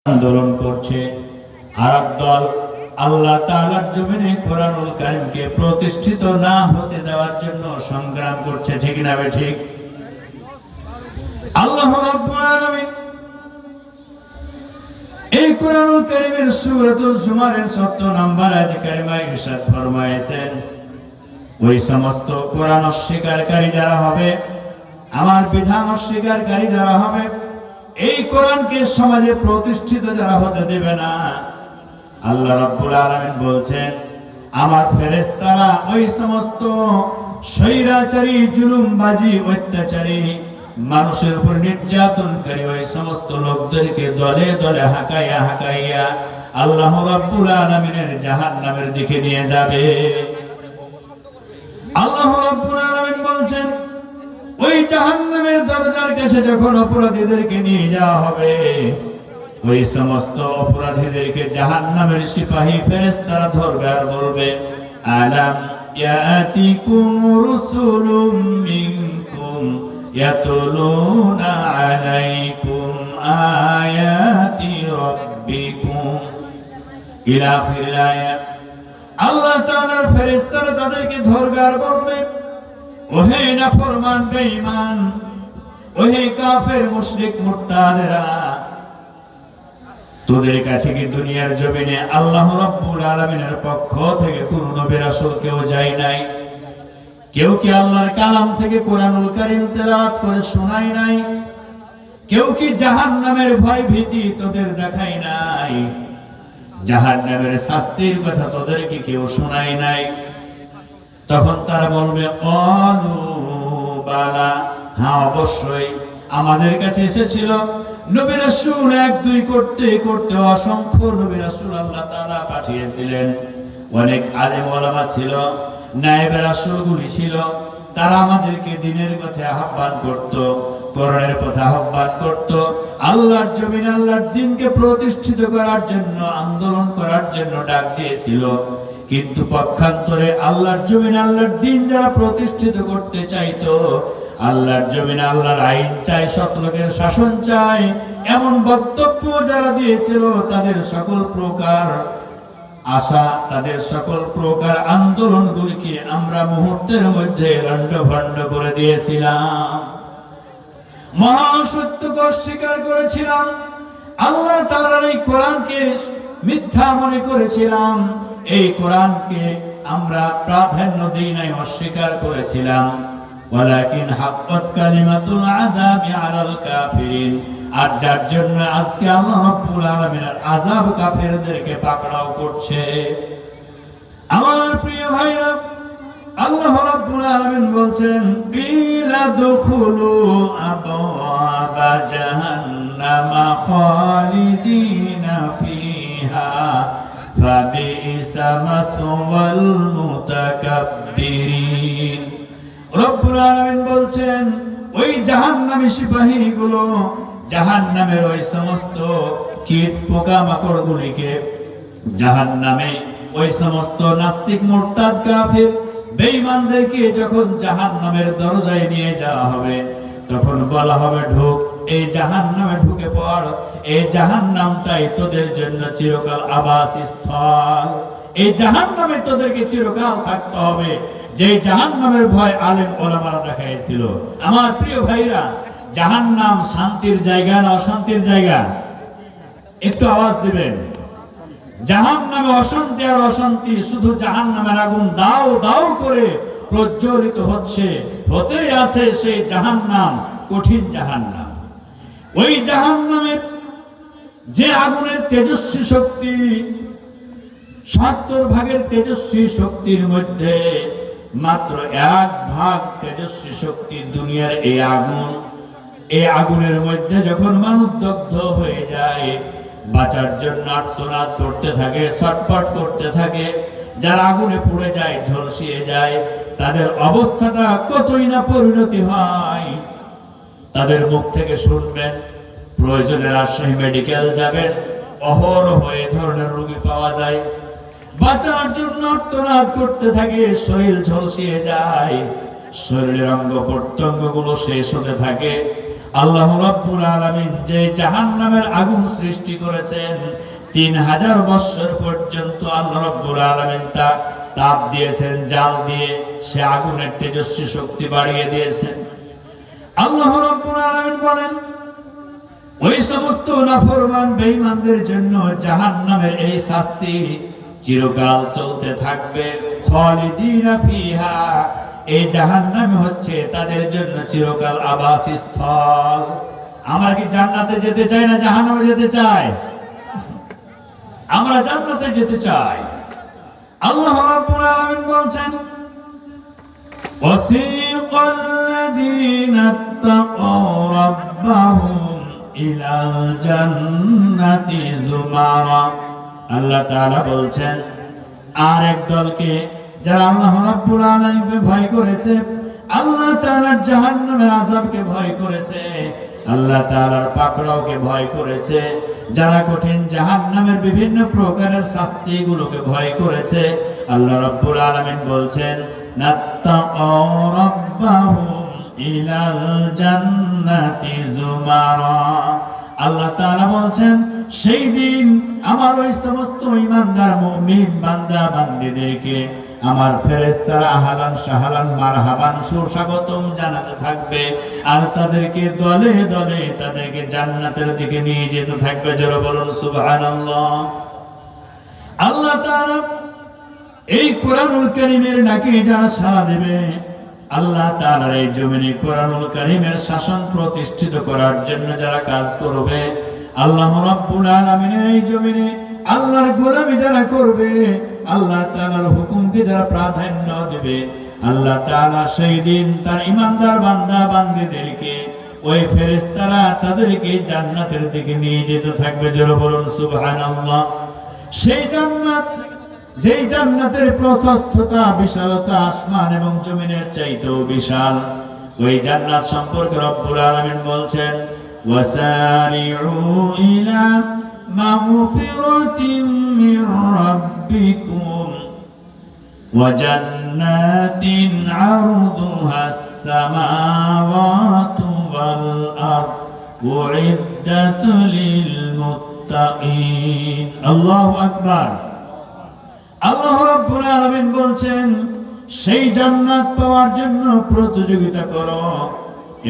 আন্দোলন করছে, আর একদল আল্লাহ তাআলার জমিনে কোরআনুল কারীমকে প্রতিষ্ঠিত না হতে দেওয়ার জন্য সংগ্রাম করছে। ঠিক না ঠিক? আল্লাহ রাব্বুল আলামিন এই কোরআনুল কারীমের সূরাতুল জুমারের ৭০ নম্বর আয়াতে কারিমায় ইরশাদ ফরমায়েছেন, ওই সমস্ত কোরআন অস্বীকারী যারা হবে, আমার বিধান অস্বীকারী যারা হবে, এই কোরআনকে সমাজে প্রতিষ্ঠিত যারা হতে দেবে না, আল্লাহ রাব্বুল আলামিন বলছেন আমার ফেরেশতারা ওই সমস্ত স্বৈরাচারী, জুলুমবাজি, অত্যাচারী, মানুষের উপর নির্যাতনকারী ওই সমস্ত লোকদেরকে দলে দলে হাঁকাইয়া আল্লাহ রাব্বুল আলামিনের জাহান্নামের দিকে নিয়ে যাবে। আল্লাহ রাব্বুল আলামিন বলছেন ওই জাহান্নামের দরজার কাছে যখন অপরাধীদেরকে নিয়ে যাওয়া হবে, ওই সমস্ত অপরাধীদেরকে জাহান্নামের সিপাহী ফেরেশতারা ধরবে আর বলবে, আলাম ইয়াতিকুম রাসূলুম মিনকুম ইয়াতুলুনা আলাইকুম আয়াতি রাব্বিকুম ইলা আখিরিল আয়াত। আল্লাহ তাআলার ফেরেশতারা তাদেরকে ধরবে আর বলবে, ওহে নাফরমান বেঈমান, ওহে কাফের মুশরিক মুরতাদেরা, তোদের কাছে কি দুনিয়ার জমিনে আল্লাহ রাব্বুল আলামিনের পক্ষ থেকে কোন নবী রাসূল কেউ যায় নাই? কেউ কি আল্লাহর কালাম থেকে কোরআনুল কারীম তেলাওয়াত করে শোনায় নাই? কেউ কি জাহান্নামের ভয় ভীতি তোদের দেখায় নাই? জাহান্নামের শাস্তির কথা তোদেরকে কেউ শোনায় নাই? তখন তারা বলবে, ক্বালু বালা, হ্যাঁ অবশ্যই আমাদের কাছে এসেছিল নবী রাসূল, এক দুই করতে করতে অসংখ্য নবী রাসূল আল্লাহ তাআলা পাঠিয়েছিলেন। অনেক আলেম ওলামা ছিল, নায়েব রাসূলগুলি ছিল, তারা আমাদেরকে দ্বীনের পথে আহ্বান করত, কোরআনের পথে আহ্বান করত, আল্লাহর জমিনে আল্লাহর দ্বীনকে প্রতিষ্ঠিত করার জন্য, আন্দোলন করার জন্য ডাক দিয়েছিল। কিন্তু পক্ষান্তরে আল্লাহর জমিনে আল্লাহর দ্বীন যারা প্রতিষ্ঠিত করতে চাইতো, আল্লাহর জমিনে আল্লাহর আইন চাই, সৎ লোকের শাসন চাই, এমন বক্তব্য যারা দিয়েছিল, তাদের সকল প্রকার আশা, তাদের সকল প্রকার আন্দোলনগুলিকে আমরা মুহূর্তের মধ্যে লণ্ডভণ্ড করে দিয়েছিলাম। মহাসত্যকে অস্বীকার করেছিলাম, আল্লাহ তাআলার এই কোরআনকে মিথ্যা মনে করেছিলাম, এই কোরআনকে আমরা প্রাধান্য দেই নাই, অস্বীকার করেছিলাম। ওয়ালাকিন হাক্কাত কালিমাতুল আযাবি আলাল কাফিরিন, আর যার জন্য আজকে আল্লাহ রাব্বুল আলামিনের আযাব কাফেরদেরকে পাকড়াও করছে। আমার প্রিয় ভাইরা, আল্লাহ রাব্বুল আলামিন বলছেন, কিলা দুখুলু আবওয়াবা জাহান্নামা খালিদিনা ফিহা ফাবিইসা মাসওয়াল মুতাকাব্বিরিন। রব্বুল আলামিন বলছেন ওই জাহান্নামী সিপাহীগুলো, জাহান্নামের ওই সমস্ত কীট পোকামাকড় গুলিকে, জাহান্নামে ওই সমস্ত নাস্তিক মুরতাদ কাফির বেঈমানদেরকে যখন জাহান্নামের দরজায় নিয়ে যাওয়া হবে, তখন বলা হবে, ঢুক, এই জাহান্নামে ঢুকে পড়, এই জাহান্নামটাই তোদের জন্য চিরকাল আবাসস্থল, এই জাহান্নামে তোদেরকে চিরকাল থাকতে হবে, যে জাহান্নামের ভয় আলেম ওলামারা দেখাইছিল। আমার প্রিয় ভাইরা, জাহান্নাম শান্তির জায়গা না অশান্তির জায়গা? একটু আওয়াজ দিবেন। জাহান্নামে অশান্তি আর অশান্তি, শুধু জাহান্নামের আগুন দাও দাও করে প্রজ্বলিত হচ্ছে, হতেই আছে সেই জাহান্নাম, কঠিন জাহান্নাম। ওই জাহান্নামের যে আগুনের তেজস্বী শক্তি, ৭০ ভাগের তেজস্বী শক্তির মধ্যে মাত্র ১ ভাগ তেজস্বী শক্তি দুনিয়ার এই আগুন। এই আগুনের মধ্যে যখন মানুষ দগ্ধ হয়ে যায়, বাঁচার জন্য আর্তনাদ করতে থাকে, ছটফট করতে থাকে, যারা আগুনে পুড়ে যায়, ঝলসিয়ে যায়, তাদের অবস্থাটা কতই না পরিণতি হয়। তাদের মুখ থেকে শুনবেন, প্রয়োজনে রাজশাহী মেডিকেল যাবেন, অহরহ এ ধরনের রোগী পাওয়া যায়। বাঁচার জন্য আর্তনাদ করতে থাকে, শরীর ঝলসিয়ে যায়, শরীরের অঙ্গ প্রত্যঙ্গগুলো শেষ হতে থাকে, আল্লাহ রাব্বুল আলামিন যে জাহান্নামের আগুন সৃষ্টি করেছেন 3000 বছর পর্যন্ত আল্লাহ রাব্বুল আলামিন তা তাপ দিয়েছেন, জাল দিয়ে সে আগুনের তেজস্বী শক্তি বাড়িয়ে দিয়েছেন। আল্লাহ রাব্বুল আলামিন বলেন, ওই সমস্ত নাফরমান বেঈমানদের জন্য জাহান্নামের এই শাস্তি চিরকাল চলতে থাকবে। খালিদিনা ফিহা, এই জাহান্নাম হচ্ছে তাদের জন্য চিরকাল আবাসস্থল। আমরা কি জান্নাতে যেতে চাই না জাহান্নামে যেতে চাই? আমরা জান্নাতে যেতে চাই। আল্লাহ রাব্বুল আলামিন বলছেন, ওয়াসিকাল্লাযীনা তাকাউ রাব্বাহুম ইলাল জান্নাতি যুমারা। আল্লাহ তাআলা বলছেন, আর এক দলকে যারা আল্লাহ রাব্বুল আলামিনকে ভয় করেছে, আল্লাহ তাআলার জাহান্নামের আযাবকে ভয় করেছে, আল্লাহ তাআলার পাকড়াওকে ভয় করেছে, যারা কঠিন জাহান্নামের বিভিন্ন প্রকারের শাস্তিগুলোকে ভয় করেছে, আল্লাহ রাব্বুল আলামিন বলছেন, নাত্তাউ রাব্বাহুম ইলাল জান্নাতি যুমারা। আল্লাহ তাআলা বলছেন, সেই দিন আমার ওই সমস্ত ঈমানদার মুমিন বান্দা বান্দীদেরকে আমার ফেরেশতারা আহলান সাহলান মারহাবান সুস্বাগতম জানাতে থাকবে, আর তাদেরকে দলে দলে তাদেরকে জান্নাতের দিকে নিয়ে যেতে থাকবে। জোরে বলুন সুবহানাল্লাহ। আল্লাহ তাআলা এই কোরআনুল কারীমের নাকি যারা সাড়া দেবে, আল্লাহ তাআলার এই জমিনে কোরআনুল কারীমের শাসন প্রতিষ্ঠিত করার জন্য যারা কাজ করবে, আল্লাহ রাব্বুল আলামিনের এই জমিনে আল্লাহর গোলামি যারা করবে, আল্লাহ তাআলার হুকুমকে যারা প্রাধান্য দেবে, আল্লাহ তাআলা সেই দিন তার ঈমানদার বান্দা বান্দীদেরকে ওই ফেরেশতারা তাদেরকে জান্নাতের দিকে নিয়ে যেতে থাকবে। জোরে বলুন সুবহানাল্লাহ। সেই জান্নাত, যেই জান্নাতের প্রশস্ততা বিশালতা আসমান এবং জমিনের চাইতেও বিশাল, ওই জান্নাত সম্পর্কে রব্বুল আলামিন বলছেন, ওয়াসারিউ ইলা মাগফিরাতিন মির রাব্বিকুম ওয়া জান্নাতিন আরদুহাস সামাওয়াতু ওয়াল আরদ উইদ্দাত লিল মুত্তাকিন। আল্লাহু আকবার। আল্লাহ রাব্বুল আলামিন বলছেন, সেই জান্নাত পাওয়ার জন্য প্রতিযোগিতা করো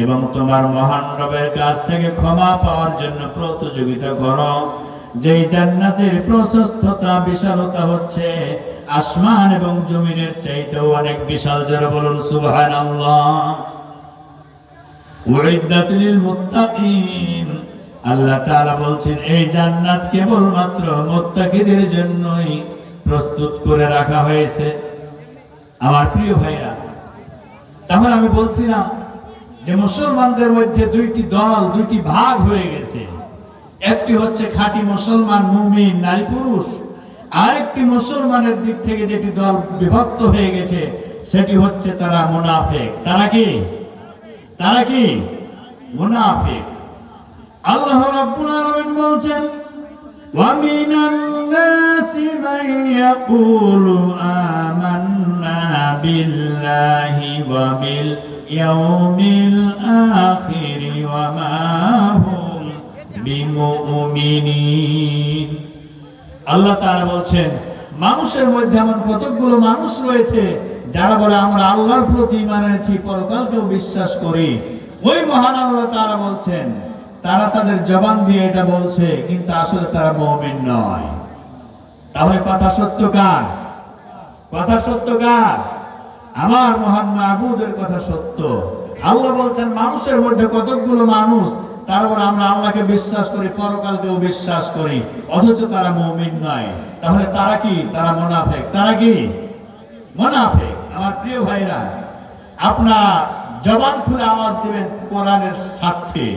এবং তোমার মহান রবের কাছ থেকে ক্ষমা পাওয়ার জন্য প্রতিযোগিতা করো। যেই জান্নাতের প্রশস্ততা বিশালতা হচ্ছে আসমান এবং জমিনের চাইতেও অনেক বিশাল। যারা বলুন সুবহানাল্লাহ। উইদ্দাত লিল মুত্তাকিন। আল্লাহ তাআলা বলছেন, এই জান্নাত কেবলমাত্র মুত্তাকিদের জন্যই প্রস্তুত করে রাখা হয়েছে। আমার প্রিয় ভাইরা, তাহলে আমি বলছিলাম যে মুসলমানদের মধ্যে দুইটি দল, দুইটি ভাগ হয়ে গেছে। একটি হচ্ছে খাঁটি মুসলমান মুমিন নারী পুরুষ, আরেকটি মুসলমানের দিক থেকে যেটি দল বিভক্ত হয়ে গেছে সেটি হচ্ছে তারা মুনাফিক। তারা কি? তারা কি? মুনাফিক। আল্লাহ রাব্বুল আলামিন বলছেন, ওয়া মিনান নাসি মান ইয়াকুলু আমান্না বিল্লাহি ওয়া বিল ইয়াউমিল আখির ওয়া মা হুম বিমুমিনিন। আল্লাহ তাআলা বলছেন, মানুষের মধ্যে এমন কতগুলো মানুষ রয়েছে যারা বলে আমরা আল্লাহর প্রতি ঈমান এনেছি, পরকালকেও বিশ্বাস করি। ওই মহান আল্লাহ তাআলা বলছেন, তারা তাদের জবান দিয়ে এটা বলছে, কিন্তু আসলে তারা মুমিন নয়। তাহলে কথা সত্য কার? কথা সত্য কার? আমার মহান মাবুদের কথা সত্য। আল্লাহ বলছেন, মানুষের মধ্যে কতগুলো মানুষ তারপর আমরা আল্লাহকে বিশ্বাস করি, পরকালকেও বিশ্বাস করি, অথচ তারা মুমিন নয়। তাহলে তারা কি? তারা মুনাফিক। তারা কি? মুনাফিক। আমার প্রিয় ভাইরা, আপনার জবান খুলে আওয়াজ দিবেন কোরআনের স্বার্থে,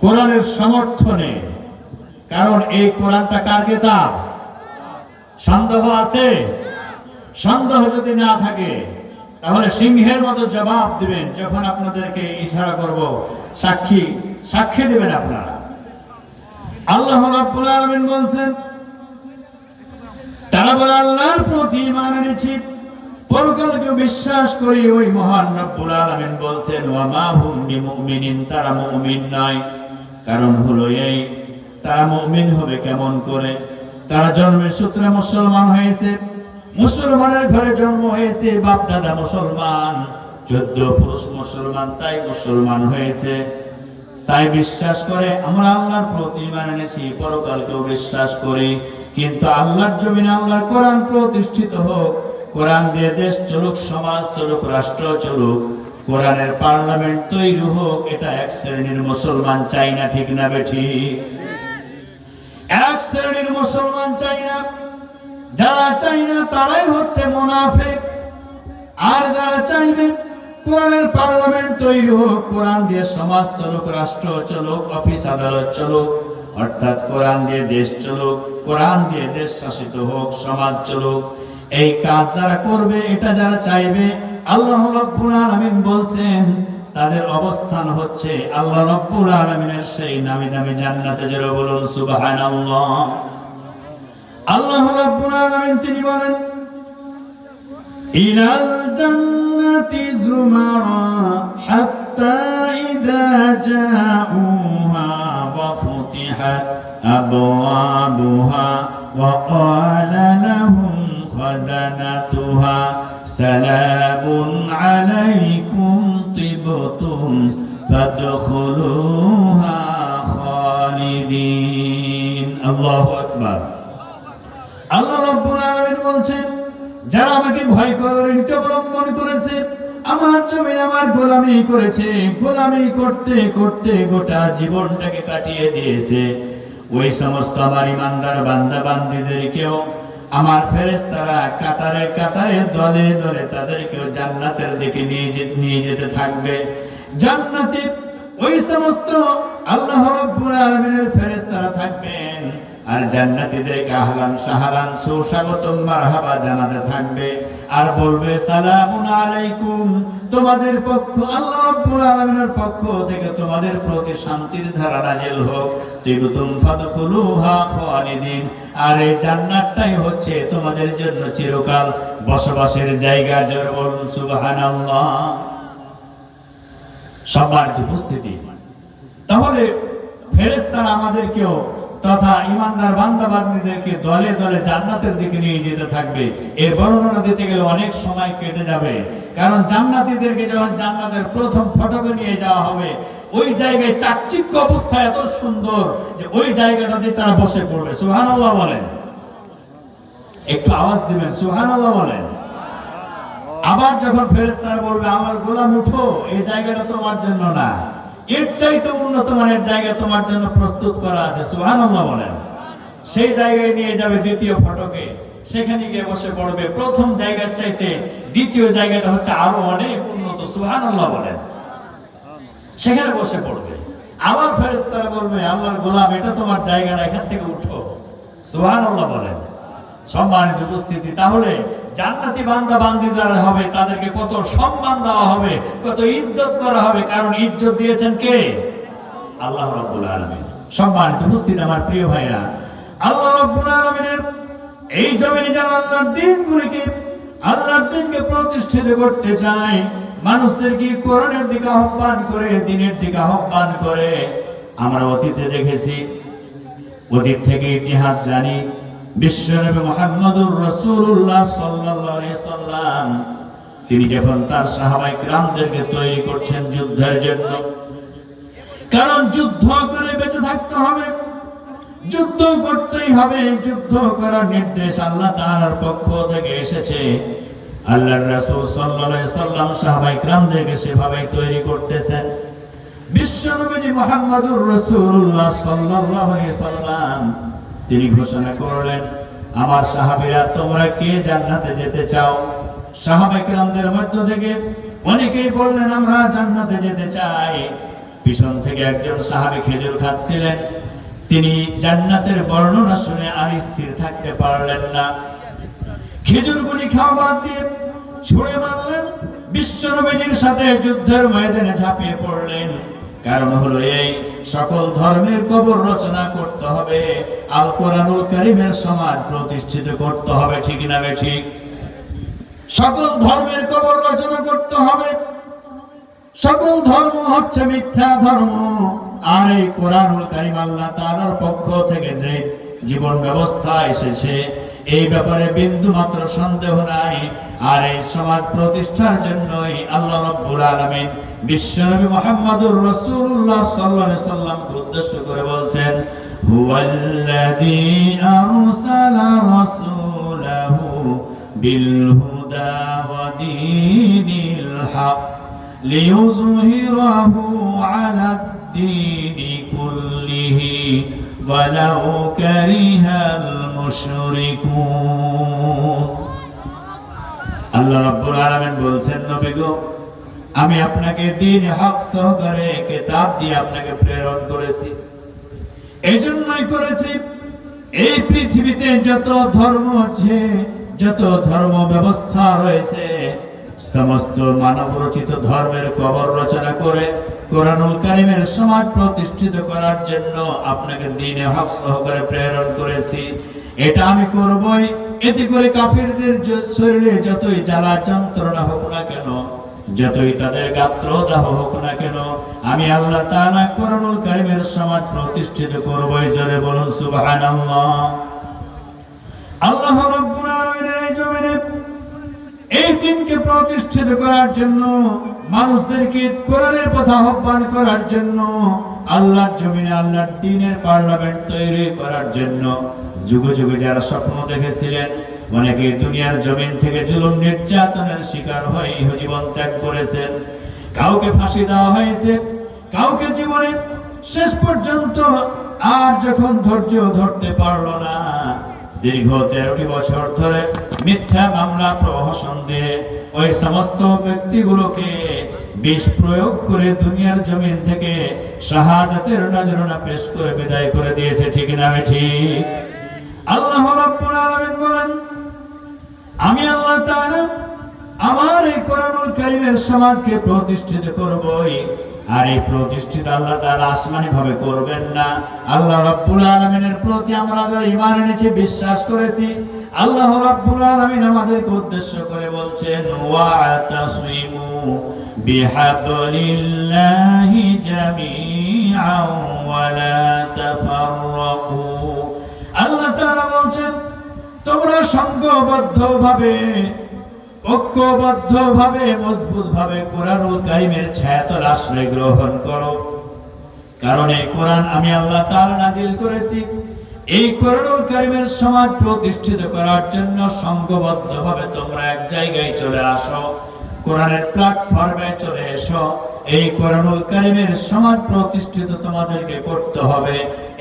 কোরআনের সমর্থনে। কারণ এই কোরআনটা কার কিতাব? সন্দেহ আছে? সন্দেহ যদি না থাকে তাহলে সিংহের মতো জবাব দিবেন যখন আপনাদেরকে ইশারা করব। সাক্ষী দিবেন আপনারা। আল্লাহ রাব্বুল আলামিন বলছেন, তারা বলে আল্লাহর প্রতি ঈমান এনেছি, পরকালকে বিশ্বাস করি। ওই মহান রব্বুল আলামিন বলছেন ওয়া মা হুম বিমুমিনিন, তারা মুমিন নয়। কারণ হলো এই, তারা মুমিন হবে কেমন করে? তারা জন্মের সূত্রে মুসলমান হয়েছে, মুসলমানের ঘরে জন্ম হয়েছে, বাপ দাদা মুসলমান, 14 পুরুষ মুসলমান, তাই মুসলমান হয়েছে। তাই বিশ্বাস করে আমরা আল্লাহর প্রতি ঈমান এনেছি, পরকালকেও বিশ্বাস করি। কিন্তু আল্লাহর জমিনে আল্লাহর কোরআন প্রতিষ্ঠিত হোক, কোরআন দিয়ে দেশ চলুক, সমাজ চলুক, রাষ্ট্র চলুক, কোরআনের পার্লামেন্ট তৈরি হোক, এটা এক শ্রেণীর মুসলমান চাই না, ঠিক না বেঠিক? এক শ্রেণীর মুসলমান চাই না। যারা চাই না তারাই হচ্ছে মুনাফিক। আর যারা চাইবে কোরআনের পার্লামেন্ট তৈরি হোক, কোরআন দিয়ে সমাজ চলুক, রাষ্ট্র চলুক, অফিস আদালত চলুক, অর্থাৎ কোরআন দিয়ে দেশ চলুক, কোরআন দিয়ে দেশ শাসিত হোক, সমাজ চলুক, এই কাজ যারা করবে, এটা যারা চাইবে, আল্লাহ রাব্বুল আলামিন বলছেন তাদের অবস্থান হচ্ছে আল্লাহ রাব্বুল আলামিনের সেই নামি দামি জান্নাতে। যারা বলুন সুবহানাল্লাহ। আল্লাহ রাব্বুল আলামিন তিনি বলেন ইলাল জান্নাতি যুমারা হাত্তা ইযা জাউহা ওয়া ফুতিহাত আবওয়াবুহা ওয়া ক্বালা লাহুম খাযানাতুহা সালামুন আলাইকুম তিবতুম ফাদখুলুহা খালিদিন। আল্লাহু আকবার। আল্লাহ রাব্বুল আলামিন বলছেন যারা আমাকে ভয় করার নীতি অবলম্বন করেছে, আমার জমিনে আমার গোলামি করেছে, গোলামি করতে করতে গোটা জীবনটাকে কাটিয়ে দিয়েছে, ওই সমস্ত আমার ইমানদার বান্দা বান্দীদেরকেও আমার ফেরেশতারা কাতারে কাতারে দলে দলে তাদেরকেও জান্নাতের দিকে নিয়ে যেতে থাকবে। জান্নাতে ওই সমস্ত আল্লাহ রাব্বুল আলামিনের ফেরেশতারা থাকবেন, আর জান্নাতীদেরকে আহলান সাহলান সুস্বাগতম মারহাবা জানাতে থাকবে, আর বলবে সালামুন আলাইকুম, তোমাদের পক্ষ আল্লাহ রাব্বুল আলামিনের পক্ষ থেকে তোমাদের প্রতি শান্তির ধারা নাযিল হোক, তিবতুম ফাদখুলুহা খালিদিন, আর এই জান্নাতটাই হচ্ছে তোমাদের জন্য চিরকাল বসবাসের জায়গা। জোর বলুন সুবহানাল্লাহ। সম্মানিত উপস্থিতি, তাহলে ফেরেশতারা আমাদেরকেও তথা ইমানদার বান্দা বান্দীদেরকে দলে দলে জান্নাতের দিকে নিয়ে যেতে থাকবে। এর বর্ণনা দিতে গেলে অনেক সময় কেটে যাবে, কারণ জান্নাতীদেরকে যখন জান্নাতের প্রথম ফটকে নিয়ে যাওয়া হবে, ওই জায়গায় চাকচিক্য অবস্থা এত সুন্দর যে ওই জায়গাটাতে তারা বসে পড়বে। সুবহানাল্লাহ বলেন, একটু আওয়াজ দিবেন, সুবহানাল্লাহ বলেন। আবার যখন ফেরেশতারা বলবে আল্লাহর গোলাম উঠো, এই জায়গাটা তোমার জন্য না, এর চাইতে উন্নত মানের জায়গা তোমার জন্য প্রস্তুত করা আছে, সুবহানাল্লাহ বলেন। সেই জায়গায় নিয়ে যাবে দ্বিতীয় ফটকে, সেখানে গিয়ে বসে পড়বে। প্রথম জায়গার চাইতে দ্বিতীয় জায়গাটা হচ্ছে আরো অনেক উন্নত, সুবহানাল্লাহ বলেন। সেখানে বসে পড়বে। আবার ফেরেশতারা বলবে আল্লাহর গোলাম এটা তোমার জায়গা না, এখান থেকে উঠো, সুবহানাল্লাহ বলেন। সম্মানিত উপস্থিতি, তাহলে জান্নাতি বান্দা বান্দি যারা হবে তাদেরকে কত সম্মান দেওয়া হবে, কত ইজ্জত করা হবে, কারণ ইজ্জত দিয়েছেন কে? আল্লাহ রাব্বুল আলামিন। সম্মানিত উপস্থিতি আমার প্রিয় ভাইরা, আল্লাহ রাব্বুল আলামিনের এই জমিনে যারা আল্লাহর দিনকে প্রতিষ্ঠিত করতে চায়, মানুষদেরকে কোরআনের দিকে আহ্বান করে, দিনের দিকে আহ্বান করে, আমরা অতীতে দেখেছি, অতীত থেকে ইতিহাস জানি। বিশ্বনবী মুহাম্মদুর রাসূলুল্লাহ সাল্লাল্লাহু আলাইহি সাল্লাম তিনি যখন তার সাহাবায়ে কিরামদেরকে তৈরি করছেন যুদ্ধের জন্য, কারণ যুদ্ধ করে বেঁচে থাকতে হবে, যুদ্ধ করতেই হবে, যুদ্ধ করার নির্দেশ আল্লাহ তাআলার পক্ষ থেকে এসেছে। আল্লাহর রাসূল সাল্লাল্লাহু আলাইহি সাল্লাম সাহাবায়ে কিরামদেরকে সেভাবে তৈরি করতেছেন। বিশ্বনবী মুহাম্মদুর রাসূলুল্লাহ সাল্লাল্লাহু আলাইহি সাল্লাম তিনি ঘোষণা করলেন, আমার সাহাবীরা তোমরা কে জান্নাতে যেতে চাও? সাহাবায়ে কিরামদের মধ্য থেকে অনেকেই বললেন আমরা জান্নাতে যেতে চাই। পিছন থেকে একজন সাহাবী খেজুর খাচ্ছিলেন, তিনি জান্নাতের বর্ণনা শুনে আর স্থির থাকতে পারলেন না, খেজুরগুলি খাওয়া বাদ দিয়ে ছুঁড়ে মারলেন, বিশ্বনবীর সাথে যুদ্ধের ময়দানে ঝাঁপিয়ে পড়লেন। কারণ হলো এই, সকল ধর্মের কবর রচনা করতে হবে, আল কোরআনুল কারীমের সমাজ প্রতিষ্ঠিত করতে হবে, ঠিক না ঠিক? সকল ধর্মের কবর রচনা করতে হবে। সকল ধর্ম হচ্ছে মিথ্যা ধর্ম। আর এই কোরআনুল কারীম আল্লাহ তাআলার পক্ষ থেকে যে জীবন ব্যবস্থা এসেছে, এই ব্যাপারে বিন্দু মাত্র সন্দেহ নাই। আর এই সমাজ প্রতিষ্ঠার জন্যই আল্লাহ রাব্বুল আলামিন বিশ্বনবী মুহাম্মদুর রাসূলুল্লাহ সাল্লাল্লাহু আলাইহি সাল্লামকে উদ্দেশ্য করে বলছেন, হুয়াল্লাযী আরসালা রাসূলাহু বিল হুদা ওয়া দীনিল হক লিইয়ুযহিরাহু আলাদ-দীনি কুল্লিহি ওয়ালাউ কারিহাল মুশরিকুন। আল্লাহ রাব্বুল আলামিন বলছেন, নবী গো, আমি আপনাকে দ্বীন হক সহকারে কিতাব দিয়ে আপনাকে প্রেরণ করেছি। এজন্যই করেছি এই পৃথিবীতে যত ধর্ম ব্যবস্থা রয়েছে, সমস্ত মানব রচিত ধর্মের কবর রচনা করে কোরআনুল কারীমের সমাজ প্রতিষ্ঠিত করার জন্য আপনাকে দ্বীনে হক সহকারে প্রেরণ করেছি। এটা আমি করবই। এতে করে কাফিরদের শরীরে যতই জ্বালা যন্ত্রণা হোক না কেন, যতই তাদের গাত্রদাহ হোক না কেন, আমি আল্লাহ তাআলা কোরআনুল কারীমের সমাজ প্রতিষ্ঠিত করবই। জোরে বলুন সুবহানাল্লাহ। আল্লাহ রাব্বুল আলামিনের এই জমিনে এই দিনকে প্রতিষ্ঠিত করার জন্য, মানুষদেরকে কোরআনের পথে আহ্বান করার জন্য, আল্লাহর জমিনে আল্লাহর দ্বীনের পার্লামেন্ট তৈরি করার জন্য যুগে যুগে যারা স্বপ্ন দেখেছিলেন, অনেকে দুনিয়ার জমিন থেকে জুলুম নির্যাতনের শিকার হয়ে জীবন ত্যাগ করেছেন। কাউকে ফাঁসি দেওয়া হয়েছে, কাউকে জীবনে শেষ পর্যন্ত আর যখন ধৈর্য ধরতে পারলো না, দীর্ঘ 13টি বছর ধরে মিথ্যা মামলা প্রহসন দিয়ে ওই সমস্ত ব্যক্তিগুলোকে বিষ প্রয়োগ করে দুনিয়ার জমিন থেকে শাহাদাতের নজরানা পেশ করে বিদায় করে দিয়েছে। ঠিক না ঠিক? আল্লাহ রাব্বুল আলামিন বলেন, আমি আল্লাহ তাআলা আমার এই কোরআনুল কারীমের সমাজকে প্রতিষ্ঠিত করবই। আর এই প্রতিষ্ঠিত আল্লাহ তাআলা আসমানি ভাবে করবেন না। আল্লাহ রাব্বুল আলামিনের প্রতি আমরা যারা ঈমান এনেছি, বিশ্বাস করেছি, আল্লাহ রাব্বুল আলামিন আমাদেরকে উদ্দেশ্য করে বলছেন, ওয়া'তাসিমু বিহাবলিল্লাহি জামিআন ওয়া লা তাফাররাকু। আল্লাহ তাআলা বলছেন, তোমরা সংঘবদ্ধভাবে, ঐক্যবদ্ধভাবে, মজবুতভাবে কোরআনুল কারীমের ছায়াতলে আশ্রয় গ্রহণ করো। কারণ এই কোরআন আমি আল্লাহ তাআলা নাজিল করেছি। এই কোরআনুল কারীমের সমাজ প্রতিষ্ঠিত করার জন্য সংঘবদ্ধভাবে তোমরা এক জায়গায় চলে আসো, কোরআনের প্ল্যাটফর্মে চলে এসো। এই কোরআনুল কারীমের সমাজ প্রতিষ্ঠিত তোমাদেরকে করতে হবে।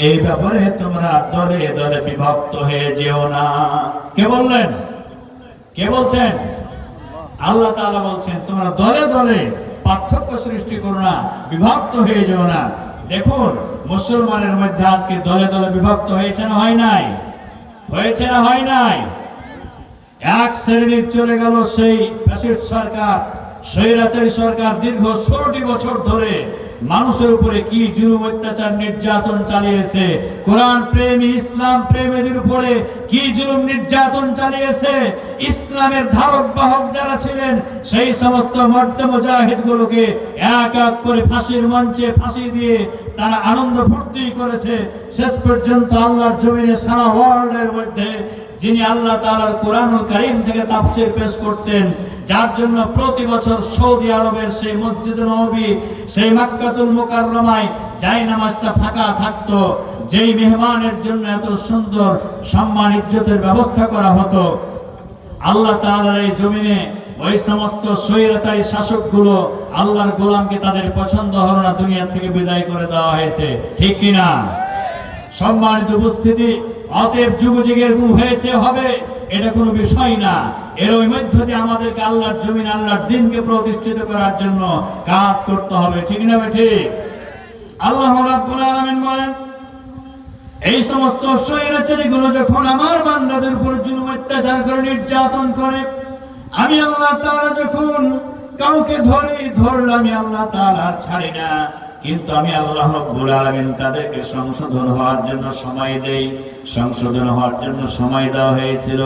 এই ব্যাপারে তোমরা দলে দলে বিভক্ত হয়ে যেও না। কে বললেন? কে বলছেন? আল্লাহ তাআলা বলছেন, তোমরা দলে দলে পার্থক্য সৃষ্টি করো না, বিভক্ত হয়ে যেও না। দেখুন, মুসলমানের মধ্যে আজকে দলে দলে বিভক্ত হয়েছে না হয় নাই? হয়েছে না হয় নাই? এক শ্রেণীর চলে গেল সেই ফ্যাসিস্ট সরকার, স্বৈরাচারী সরকার দীর্ঘ 16টি বছর ধরে মানুষের উপরে কি জুলুম অত্যাচার নির্যাতন চালিয়েছে। কোরআন প্রেমী, ইসলাম প্রেমীদের উপরে কি জুলুম নির্যাতন চালিয়েছে। ইসলামের ধারক বাহক যারা ছিলেন, সেই সমস্ত মর্দে মুজাহিদ গুলোকে এক এক করে ফাঁসির মঞ্চে ফাঁসি দিয়ে তারা আনন্দ ফুর্তি করেছে। শেষ পর্যন্ত আল্লাহর জমিনে সারা ওয়ার্ল্ডের মধ্যে যিনি আল্লাহ তাআলার কোরআনুল কারীম থেকে তাফসীর পেশ করতেন, যার জন্য প্রতি বছর সৌদি আরবের সেই মসজিদে নববী, সেই মক্কাতুল মুকাররমায় জায়নামাজটা ফাঁকা থাকতো, যেই মেহমানের জন্য এত সুন্দর সম্মান ইজ্জতের ব্যবস্থা করা হতো, আল্লাহ তাআলার এই জমিনে ওই সমস্ত স্বৈরাচারী শাসকগুলো আল্লাহর গোলামকে তাদের পছন্দ হলো না, দুনিয়া থেকে বিদায় করে দেওয়া হয়েছে। ঠিক কিনা? সম্মানিত উপস্থিতি, অতএব যুগ যুগে এরকম হয়েছে, হবে, এটা কোনো বিষয় না। এর ওই মধ্য দিয়ে আমাদেরকে আল্লাহর জমিন, আল্লাহর দ্বীনকে প্রতিষ্ঠিত করার জন্য কাজ করতে হবে। ঠিক না ঠিক? আল্লাহ রাব্বুল আলামিন বলেন, এই সমস্ত স্বৈরাচারীগুলো যখন আমার বান্দাদের উপর জুলুম অত্যাচার করে, নির্যাতন করে, আমি আল্লাহ তাআলা যখন কাউকে ধরলাম, আমি আল্লাহ তাআলা ছাড়ি না। কিন্তু আমি আল্লাহ রাব্বুল আলামিন তাদেরকে সংশোধন হওয়ার জন্য সময় দেই। সংশোধন হওয়ার জন্য সময় দেওয়া হয়েছিল।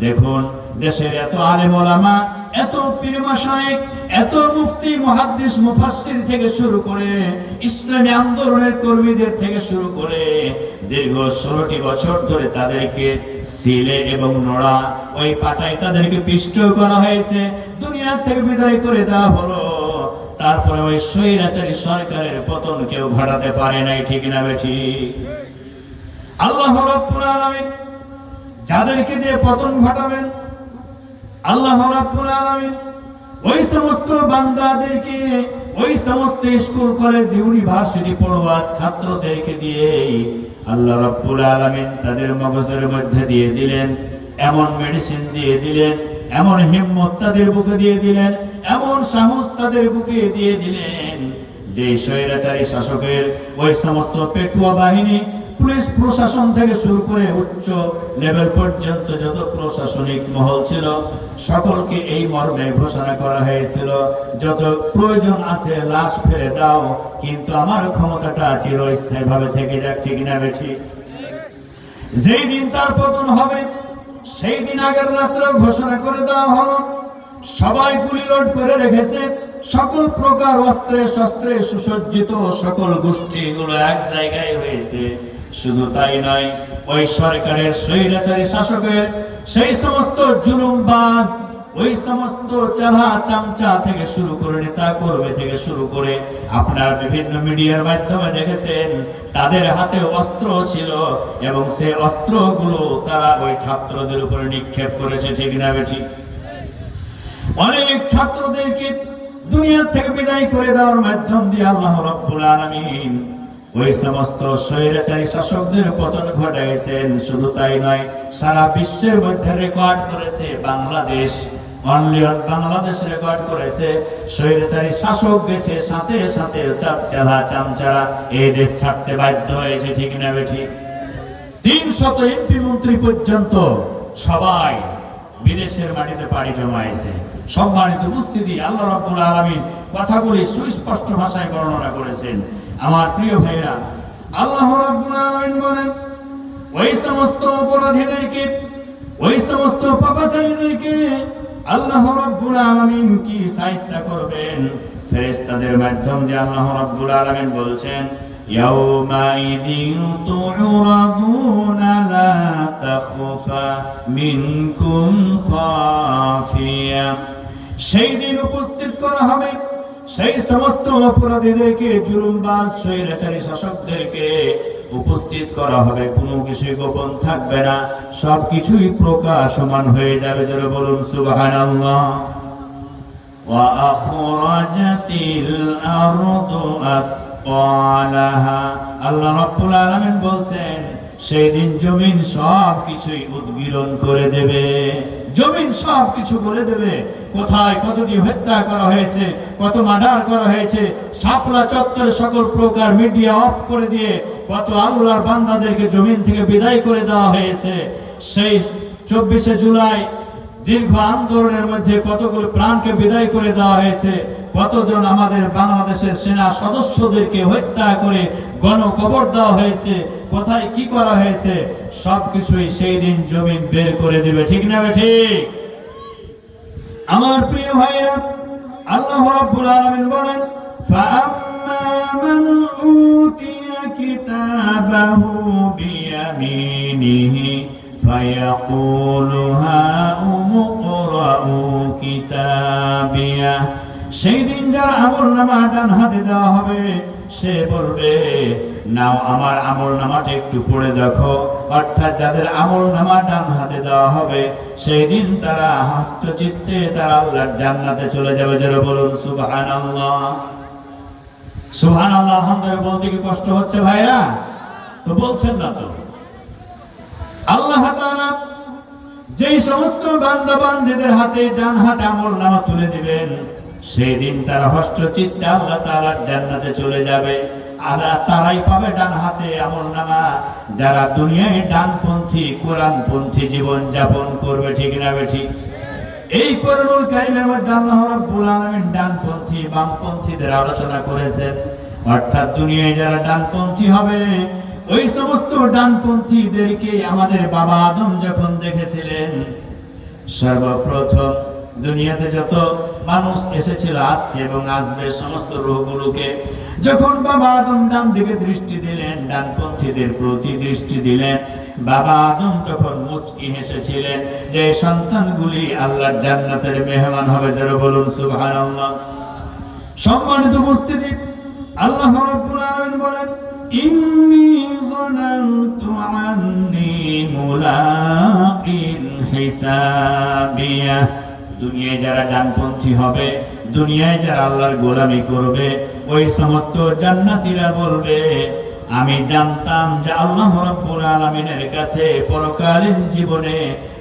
দেখুন, দেশের এত আলেম ওলামা, এত পীর মাশায়েখ, এত মুফতি মুহাদ্দিস মুফাসসির থেকে শুরু করে ইসলামী আন্দোলনের কর্মীদের থেকে শুরু করে দীর্ঘ 16টি বছর ধরে তাদেরকে সিলে এবং নোড়া ওই পাটায় তাদেরকে পিষ্ট করা হয়েছে, দুনিয়া থেকে বিদায় করে দেওয়া হলো। তারপরে ওই স্বৈরাচারী সরকারের পতন কেউ ঘটাতে পারে নাই, ঠিক না বেঠিক? আল্লাহ রাব্বুল আলামিন যাদেরকে দিয়ে পতন ঘটাবেন, আল্লাহ রাব্বুল আলামিন ওই সমস্ত বান্দাদেরকে, ওই সমস্ত স্কুল কলেজ ইউনিভার্সিটি পড়ুয়া ছাত্রদেরকে দিয়ে আল্লাহ রাব্বুল আলামিন তাদের মগজের মধ্যে দিয়ে দিলেন, এমন মেডিসিন দিয়ে দিলেন, এমন হিম্মত তাদের বুকে দিয়ে দিলেন, এমন সাহস তাদের বুকে দিয়ে দিলেন যে স্বৈরাচারী শাসকের ওই সমস্ত পেটুয়া বাহিনী, পুলিশ প্রশাসন থেকে শুরু করে উচ্চ লেভেল পর্যন্ত যত প্রশাসনিক মহল ছিল সকলকে এই মর্মে ঘোষণা করা হয়েছিল, যত প্রয়োজন আছে লাশ ফেলে দাও, কিন্তু আমার ক্ষমতাটা চিরস্থায়ী ভাবে থেকে যাক, ঠিক না বেঠিক? যেই দিন তার পতন হবে সেই দিন আগের রাত্রে ঘোষণা করে দেওয়া হলো সবাই গুলি লোড করে রেখেছে, সকল প্রকার অস্ত্রে শস্ত্রে সুসজ্জিত সকল গোষ্ঠীগুলো এক জায়গায় হয়েছে। শুধু তাই নয়, ওই সরকারের স্বৈরাচারী শাসকের সেই সমস্ত জুলুমবাজ, ওই সমস্ত চালা চামচা থেকে শুরু করে নেতা কর্মী থেকে শুরু করে আপনার বিভিন্ন মিডিয়ার মাধ্যমে দেখেছেন তাদের হাতে অস্ত্র ছিল এবং সেই অস্ত্রগুলো তারা ওই ছাত্রদের উপরে নিক্ষেপ করেছে, ঠিক না বেঠিক? অনেক ছাত্রদেরকে দুনিয়া থেকে বিদায় করে দেওয়ার মাধ্যম দিয়ে আল্লাহ রাব্বুল আলামিন ওই সমস্ত স্বৈরাচারী শাসকদের পতন ঘটাইছেন। শুধু তাই নয়, সারা বিশ্বের মধ্যে রেকর্ড করেছে বাংলাদেশ, অনলি বাংলাদেশ রেকর্ড করেছে। স্বৈরাচারী শাসক গেছে, সাথে সাথে চালা চামচারা এই দেশ ছাড়তে বাধ্য হয়েছে, ঠিক না বেঠিক? 300 এমপি মন্ত্রী পর্যন্ত সবাই বিদেশের মাটিতে পাড়ি জমাইছে। সম্মানিত উপস্থিতি, আল্লাহ রাব্বুল আলামিন কথাগুলি সুস্পষ্ট ভাষায় বর্ণনা করেছেন। আমার প্রিয় ভাইরা, আল্লাহ রাব্বুল আলামিন বলেন ওই সমস্ত অপরাধীদেরকে, ওই সমস্ত পাপাচারীদেরকে আল্লাহ রাব্বুল আলামিন কি শায়েস্তা করবেন? ফেরেশতাদের মাধ্যম দিয়ে আল্লাহ রাব্বুল আলামিন বলছেন ইয়াউমাইযিন তু'রাদুনা লা তাখফা মিনকুম খাফিয়া। সেই দিন উপস্থিত করা হবে সেই সমস্ত অপরাধীদেরকে, জুলুমবাজ স্বৈরাচারী শাসকদেরকে উপস্থিত করা হবে, কোনো কিছু গোপন থাকবে না, সবকিছুই প্রকাশমান হয়ে যাবে। যারা বলুন সুবহানাল্লাহ। ওয়া আখরাজাতিল আরদু আসকালাহা। আল্লাহ রাব্বুল আলামিন বলছেন সেই দিন জমিন সবকিছুই উদ্গীরণ করে দেবে, জমিন সবকিছু বলে দেবে কোথায় কতটি হত্যা করা হয়েছে, কত মার্ডার করা হয়েছে। শাপলা চত্বরে সকল প্রকার মিডিয়া অফ করে দিয়ে কত আল্লাহর বান্দাদেরকে জমিন থেকে বিদায় করে দেওয়া হয়েছে। সেই 24শে জুলাই দীর্ঘ আন্দোলনের মধ্যে কতগুলো প্রাণকে বিদায় করে দেওয়া হয়েছে, কতজন আমাদের বাংলাদেশের সেনা সদস্যদেরকে হত্যা করে গণকবর দেওয়া হয়েছে, কোথায় কি করা হয়েছে, সবকিছুই সেই দিন জমিন বের করে দিবে, ঠিক না ঠিক? আমার প্রিয় ভাইরা, আল্লাহ রাব্বুল আলামিন বলেন ফাআম্মা মান উতিয়া কিতাবাহু বিয়ামিনিহি ফায়াকুলু হাউমু ইকরাউ কিতাবিয়া। সেই দিন যার আমলনামা ডান হাতে দেওয়া হবে সে বলবে নাও আমার আমলনামাটা একটু পড়ে দেখো। অর্থাৎ যাদের আমলনামা ডান হাতে দেওয়া হবে সেই দিন তারা হাস্যচিত্তে তারা আল্লাহর জান্নাতে চলে যাবে। যারা বলুন সুবহানাল্লাহ। সুবহানাল্লাহ আলহামদুলিল্লাহ বলতে কি কষ্ট হচ্ছে ভাইরা? তো বলছেন না তো। আল্লাহ তাআলা যেই সমস্ত বান্দা বান্দীদের হাতে ডান হাতে আমলনামা তুলে দিবেন সেই দিন তারা হস্যচিত্তে আল্লাহ তাআলার জান্নাতে চলে যাবে। আর তারাই পাবে ডান হাতে আমলনামা যারা দুনিয়ায় ডানপন্থী কোরআনপন্থী জীবন যাপন করবে, ঠিক না ঠিক? এই কোরআনুল কারীমের মধ্যে আল্লাহ রাব্বুল আলামিন ডানপন্থী বামপন্থীদের আলোচনা করেছেন। অর্থাৎ দুনিয়ায় যারা ডানপন্থী হবে, ওই সমস্ত ডানপন্থীদেরকে আমাদের বাবা আদম যখন দেখেছিলেন, সর্বপ্রথম দুনিয়াতে যত মানুষ এসেছিল, আসছে এবং আসবে সমস্ত রূহগুলোকে যখন বাবা আদম ডান দিকে দৃষ্টি দিলেন, ডানপন্থীদের প্রতি দৃষ্টি দিলেন, বাবা আদম তখন মুচকি হেসেছিলেন যে সন্তানগুলি আল্লাহর জান্নাতের মেহমান হবে। যারা বলুন সুবহানাল্লাহ। সম্মানিত উপস্থিতি, আল্লাহ রাব্বুল আলামিন বলেন, ইন্নী যানানতু আন্নী মুলাকিন হিসাবিয়া। দুনিয়ায় যারা ডানপন্থী হবে, দুনিয়ায় যারা আল্লাহর গোলামি করবে, ওই সমস্ত জান্নাতীরা বলবে, আমি জানতাম যে আল্লাহ রাব্বুল আলামিনের কাছে পরকালীন জীবনে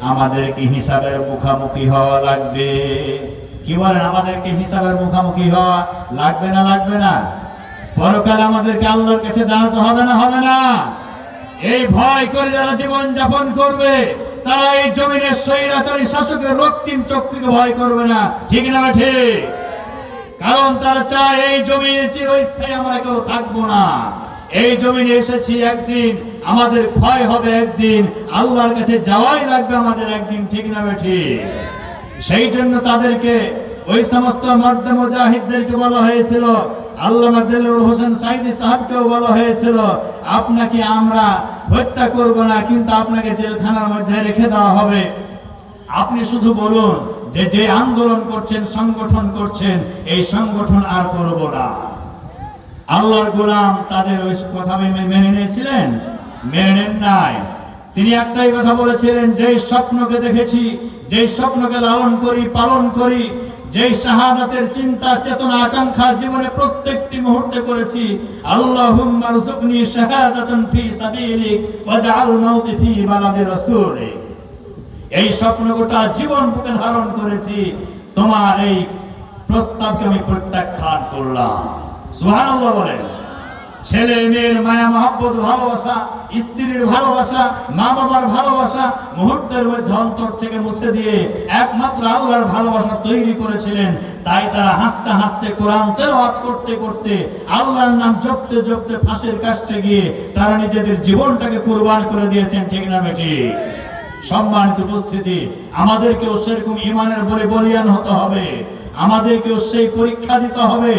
আমাদেরকে হিসাবের মুখোমুখি হওয়া লাগবে। কি বলেন, আমাদেরকে হিসাবের মুখোমুখি হওয়া লাগবে না? লাগবে না? পরকালে আমাদেরকে আল্লাহর কাছে দাঁড়াতে হবে না? হবে না? এই ভয় করে যারা জীবন যাপন করবে, তারা এই জমিনের স্বৈরাচারী শাসকের রক্তিম চক্ষুকে ভয় করবে না। ঠিক না ঠিক? কারণ তারা চায় এই জমিনে চিরস্থায়ী আমরা কেউ থাকবো না। এই জমিনে এসেছি একদিন, আমাদের ক্ষয় হবে একদিন, আল্লাহর কাছে যাওয়াই লাগবে আমাদের একদিন। ঠিক না ঠিক? সেই জন্য তাদেরকে, ওই সমস্ত মর্দে মুজাহিদদেরকে বলা হয়েছিল, আল্লামা দেলোয়ার হোসেন সাঈদী সাহেবকেও বলা হয়েছিল, আপনাকে আমরা হত্যা করব না, কিন্তু আপনাকে জেলখানার মধ্যে রেখে দেওয়া হবে। আপনি শুধু বলুন যে যে আন্দোলন করছেন, সংগঠন করছেন, এই সংগঠন আর করব না। আল্লাহর গোলাম তাদের ওই কথা মেনে নিয়েছিলেন? মেনে নেন নাই। তিনি একটাই কথা বলেছিলেন, যেই স্বপ্নকে দেখেছি, যেই স্বপ্নকে লালন করি, পালন করি, যেই শাহাদাতের চিন্তা চেতনা আকাঙ্ক্ষা জীবনে প্রত্যেকটি মুহূর্তে করেছি, আল্লাহুম্মা রযুকনি শাহাদাতান ফি সাবিলিক ওয়াজআল মাউতি ফি বালাদি রাসূলিক। এই স্বপ্ন গোটা জীবন বুকে ধারণ করেছি, তোমার এই প্রস্তাবকে আমি প্রত্যাখ্যান করলাম। সুবহানাল্লাহ বলেন। ছেলে মেয়ের মায়া মহব্বত, ভালোবাসা, স্ত্রীর ভালোবাসা, মা বাবার ভালোবাসা মুহূর্তের মধ্যে অন্তর থেকে মুছে দিয়ে একমাত্র আল্লাহর ভালোবাসা তৈরি করেছিলেন। তাই তারা হাসতে হাসতে, কোরআন তেলাওয়াত করতে করতে, আল্লাহর নাম জপতে জপতে ফাঁসের কাস্টে গিয়ে তারা নিজেদের জীবনটাকে কুরবান করে দিয়েছেন। ঠিক না ঠিক? সম্মানিত উপস্থিতি, আমাদেরকেও সেরকম ঈমানের বলে বলিয়ান হতে হবে, আমাদেরকেও সেই পরীক্ষা দিতে হবে।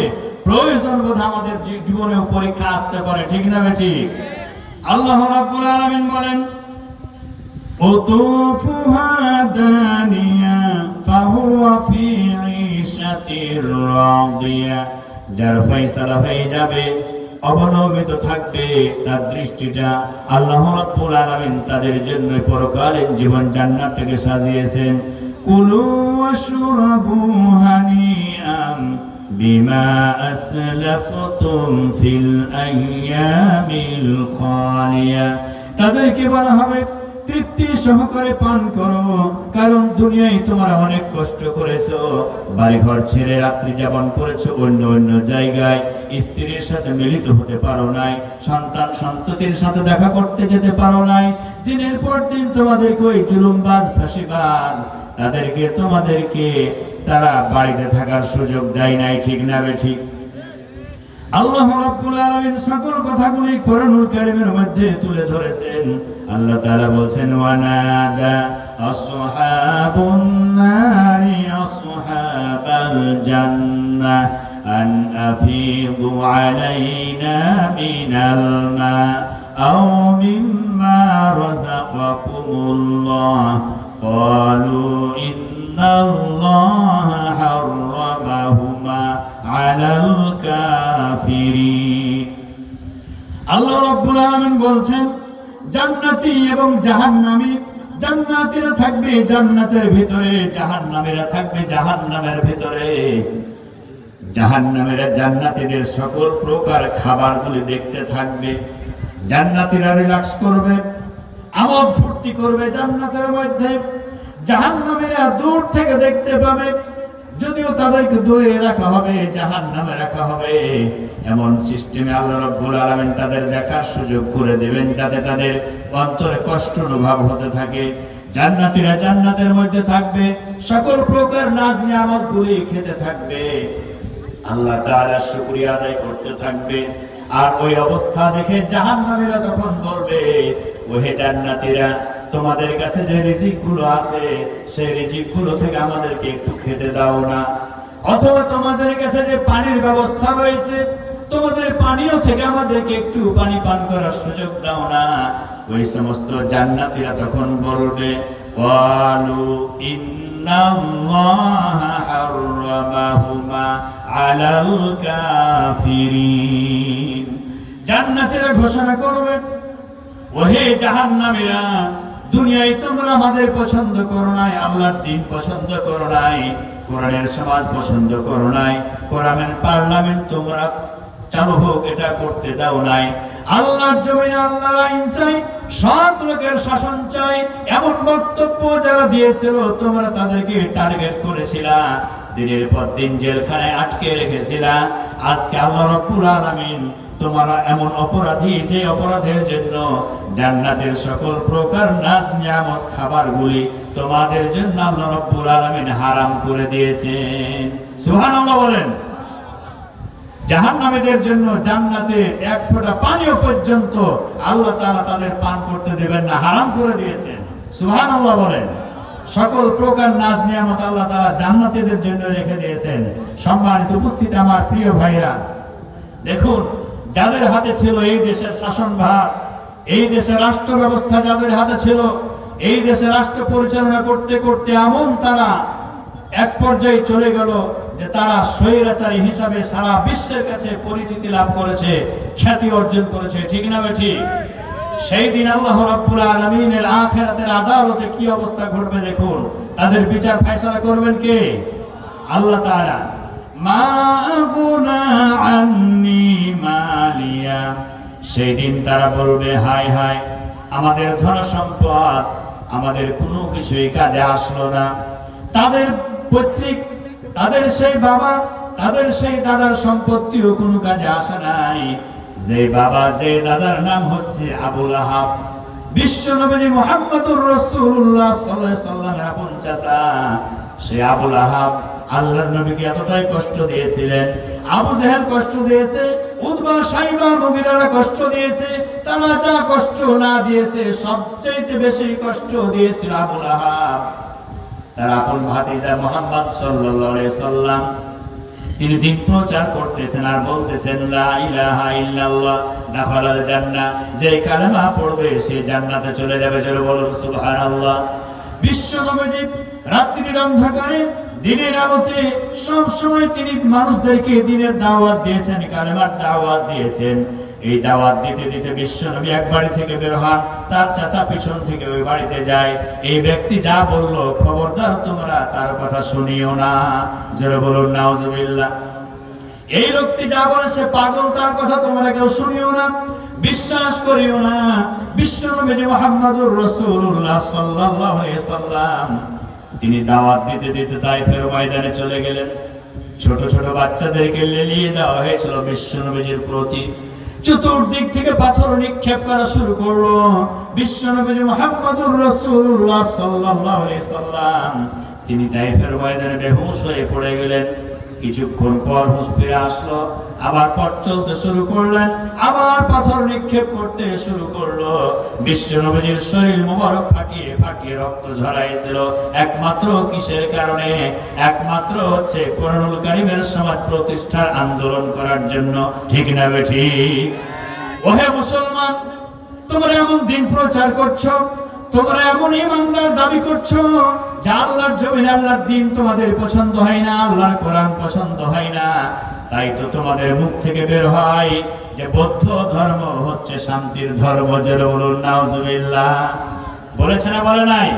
প্রয়োজন বোধ আমাদের জীবনেও পরীক্ষা আসতে পারে। ঠিক না ঠিক? আল্লাহ রাব্বুল আলামিন বলেন, কুতুফুহা দানিয়া ফাহুয়া ফি ঈশাতির রাদিয়া। যার ফয়সালা হয়ে যাবে, অবনমিত থাকবে, তার দৃষ্টিটা আল্লাহ রাব্বুল আলামিন তাদের জন্য পরকালীন জীবন জান্নাতকে সাজিয়েছেন। কুলু ওয়াশরাবু হানিআম বিমা আসলাফতুম ফিল আইয়ামিল খালিয়া। তাদেরকে বলা হবে, তৃপ্তি সহকারে পান করো, কারণ দুনিয়ায় তোমরা অনেক কষ্ট করেছো, বাড়িঘর ছেড়ে রাত্রি যাপন করেছো অন্য অন্য জায়গায়, স্ত্রীর সাথে মিলিত হতে পারো নাই, সন্তান সন্ততির সাথে দেখা করতে যেতে পারো নাই। দিনের পর দিন তোমাদেরকে ওই জুলুমবাজ, ফাঁসিবাজ তোমাদেরকে তারা বাড়িতে থাকার সুযোগ দেয় নাই। ঠিক না ঠিক? আল্লাহ রাব্বুল আলামিন সকল কথাগুলি কোরআনুল কারীমের মধ্যে তুলে ধরেছেন। আল্লাহ তাআলা বলছেন, ওয়ানাদা আসহাবুন নারি আসহাবাল জান্নাহ আন আফিদু আলাইনা মিনাল মা আও মিম্মা রাযাকাকুমুল্লাহ ক্বালু ইন্নাল্লাহা হাররামাহুমা আলাল কাফিরিন। আল্লাহ রাব্বুল আলামিন বলছেন, জান্নাতি এবং জাহান্নামী, জান্নাতীরা থাকবে জান্নাতের ভিতরে, জাহান্নামীরা থাকবে জাহান্নামের ভিতরে। জাহান্নামীরা জান্নাতীদের সকল প্রকার খাবারগুলি দেখতে থাকবে, জান্নাতীরা রিল্যাক্স করবে, আমোদ ফুর্তি করবে জান্নাতের মধ্যে। জাহান্নামীরা দূর থেকে দেখতে পাবে, যদিও তাদেরকে দূরে রাখা হবে, জাহান্নামে রাখা হবে। এমন সিস্টেমে আল্লাহ রাব্বুল আলামিন তাদের দেখার সুযোগ করে দেবেন, যাতে তাদের অন্তরে কষ্ট অনুভব হতে থাকে। জান্নাতীরা জান্নাতের মধ্যে থাকবে, সকল প্রকার নাজ নিয়ামতগুলি খেতে থাকবে। আল্লাহ তাআলা শুকরিয়া আদায় করতে থাকবে। আর ওই অবস্থা দেখে জাহান্নামীরা তখন বলবে, ওহে জান্নাতীরা, তোমাদের কাছে যে রিজিকগুলো আছে সেই রিজিকগুলো থেকে আমাদেরকে একটু খেতে দাও না, অথবা তোমাদের কাছে যে পানির ব্যবস্থা রয়েছে তোমাদের পানিও থেকে আমাদেরকে একটু পানি পান করার সুযোগ দাও না। ওই সমস্ত জান্নাতীরা তখন বলবে, ক্বালু ইন্নাল্লাহা হাররামাহুমা আলাল কাফিরিন। জান্নাতীরা ঘোষণা করবে, ওহে জাহান্নামীরা, দুনিয়ায় তোমরা আমাদের পছন্দ করো নাই, আল্লাহর দ্বীন পছন্দ করো নাই, কোরআনের সমাজ পছন্দ করো নাই, কোরআনের পার্লামেন্ট তোমরা চালু হোক এটা করতে দাও নাই, আল্লাহর জমিনে আল্লাহর আইন চাই, সৎ লোকের শাসন চাই, এমন বক্তব্য যারা দিয়েছিল তোমরা তাদেরকে টার্গেট করেছিলা, দিনের পর দিন জেলখানায় আটকে রেখেছিলা। আজকে আল্লাহ রাব্বুল আলামিন তোমরা এমন অপরাধী যে অপরাধের জন্য জান্নাতের সকল প্রকার নাজ নিয়ামত খাবারগুলি তোমাদের জন্য আল্লাহ রাব্বুল আলামিন হারাম করে দিয়েছেন। সুবহানাল্লাহ বলেন। জাহান্নামীদের জন্য জান্নাতের এক ফোঁটা পানিও পর্যন্ত আল্লাহ তাআলা তাদের পান করতে দেবেন না, হারাম করে দিয়েছেন। সুবহানাল্লাহ বলেন। সকল প্রকার নাজ নিয়ামত আল্লাহ তাআলা জান্নাতীদের জন্য রেখে দিয়েছেন। সম্মানিত উপস্থিত আমার প্রিয় ভাইরা, দেখুন, যাদের হাতে ছিল এই দেশের শাসনভার, এই দেশের রাষ্ট্র ব্যবস্থা যাদের হাতে ছিল, এই দেশের রাষ্ট্র পরিচালনা করতে করতে এমন তারা এক পর্যায়ে চলে গেল যে তারা স্বৈরাচারী হিসাবে সারা বিশ্বের কাছে পরিচিতি লাভ করেছে, খ্যাতি অর্জন করেছে, ঠিক না ঠিক? সেই দিন আল্লাহ রাব্বুল আলামিনের আখিরাতের আদালতে কি অবস্থা ঘটবে দেখুন। তাদের বিচার ফয়সালা করবেন কে? আল্লাহ তাআলা। মা আগুনা আন্নি মালিয়া, সেই দিন তারা বলবে, হায় হায়, আমাদের ধন সম্পদ আমাদের কোনো কিছুই কাজে আসলো না। তাদের পৈতৃক, তাদের সেই বাবা, তাদের সেই দাদার সম্পত্তিও কোনো কাজে আসে নাই। যে বাবা, যে দাদার নাম হচ্ছে আবু লাহাব, বিশ্ব নবী মুহাম্মদুর রাসূলুল্লাহ সাল্লাল্লাহু আলাইহি সাল্লামের আপন চাচা, সেই আবু লাহাব আল্লাহর নবীকে এতটাই কষ্ট দিয়েছিলেন। আবু জাহেল কষ্ট দিয়েছে, উতবা, শাইবা, মুগীরারা কষ্ট দিয়েছে, তারা যা কষ্ট না দিয়েছে সবচেয়ে বেশি কষ্ট দিয়েছিল আবু লাহাব। তার আপন ভাতিজা মুহাম্মদ সাল্লাল্লাহু আলাইহি সাল্লাম, তিনি দিন প্রচার করতেছেন আর বলতেছেন, লা ইলাহা ইল্লাল্লাহ দাখালাল জান্নাহ, যে কালেমা পড়বে সে জান্নাতে চলে যাবে। জোরে বলুন সুবহানাল্লাহ। বিশ্ব নবী রাত্রির অন্ধকারে দিনের আলোতে সব সময় তিনি মানুষদেরকে দিনের দাওয়াত দিয়েছেন, কালেমার দাওয়াত দিয়েছেন। এই দাওয়াত দিতে দিতে বিশ্ব নবী এক বাড়ি থেকে বের হন, তার চাচা পিছন থেকে ওই বাড়িতে যায়। এই ব্যক্তি যা বলল, খবরদার তোমরা তার কথা শুনিও না। যারা বলুন নাউজুবিল্লাহ। এই লোকটি যা বলেছে পাগল, তার কথা তোমরা কেউ শুনিও না, বিশ্বাস করিও না। বিশ্ব নবী মুহাম্মদুর রাসূলুল্লাহ সাল্লাল্লাহু আলাইহি সাল্লাম তিনি দাওয়াত দিতে দিতে তায়েফের ময়দানে চলে গেলেন। ছোট ছোট বাচ্চাদেরকে লেলিয়ে দেওয়া হয়েছিল বিশ্ব নবীর প্রতি। চতুর্দিক থেকে পাথর নিক্ষেপ করা শুরু করলো। বিশ্ব নবী মুহাম্মদুর রাসূলুল্লাহ সাল্লাল্লাহু আলাইহি সাল্লাম তিনি তায়েফের ময়দানে বেহুশ হয়ে পড়ে গেলেন। কিছুক্ষণ পর হুঁশ ফিরে আসলো, আবার পথ চলতে শুরু করলেন, আবার পাথর নিক্ষেপ করতে শুরু করলো। বিশ্ব নবীর শরীর মুবারক ফাটিয়ে ফাটিয়ে রক্ত ঝরাইছিল। একমাত্র কিসের কারণে? একমাত্র হচ্ছে কোরআনুল কারীমের সমাজ প্রতিষ্ঠার আন্দোলন করার জন্য, ঠিক না ঠিক? ওহে মুসলমান, তোমরা এমন দিন প্রচার করছো, তোমরা এমন ইমানদার দাবি করছো যে আল্লাহর জমিনে আল্লাহর দ্বীন তোমাদের পছন্দ হয় না, আল্লাহর কোরআন পছন্দ হয় না। তাই তো তোমাদের মুখ থেকে বের হয় যে বৌদ্ধ ধর্ম হচ্ছে শান্তির ধর্ম। যারা বলুন নাউজুবিল্লাহ। বলেছে না বলে নাই?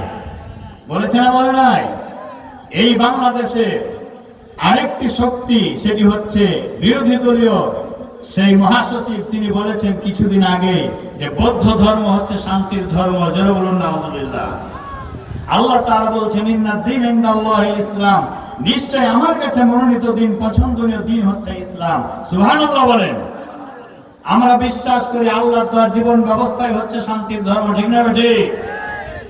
বলেছে না বলে নাই? এই বাংলাদেশে আরেকটি শক্তি, সেটি হচ্ছে বিরোধী দলীয় সেই মহাসচিব, তিনি বলেছেন কিছুদিন আগে যে বৌদ্ধ ধর্ম হচ্ছে শান্তির ধর্ম। যারা বলুন নাউজুবিল্লাহ। আল্লাহ তাআলা বলছেন, ইন্নাদ দীন ইনদাল্লাহিল ইসলাম, নিশ্চয় আমার কাছে মনোনীত দিন, পছন্দনীয় দিন হচ্ছে ইসলাম। সুবহানাল্লাহ বলেন। আমরা বিশ্বাস করি আল্লাহর দেওয়া জীবন ব্যবস্থাই হচ্ছে শান্তির ধর্ম, ঠিক না ঠিক?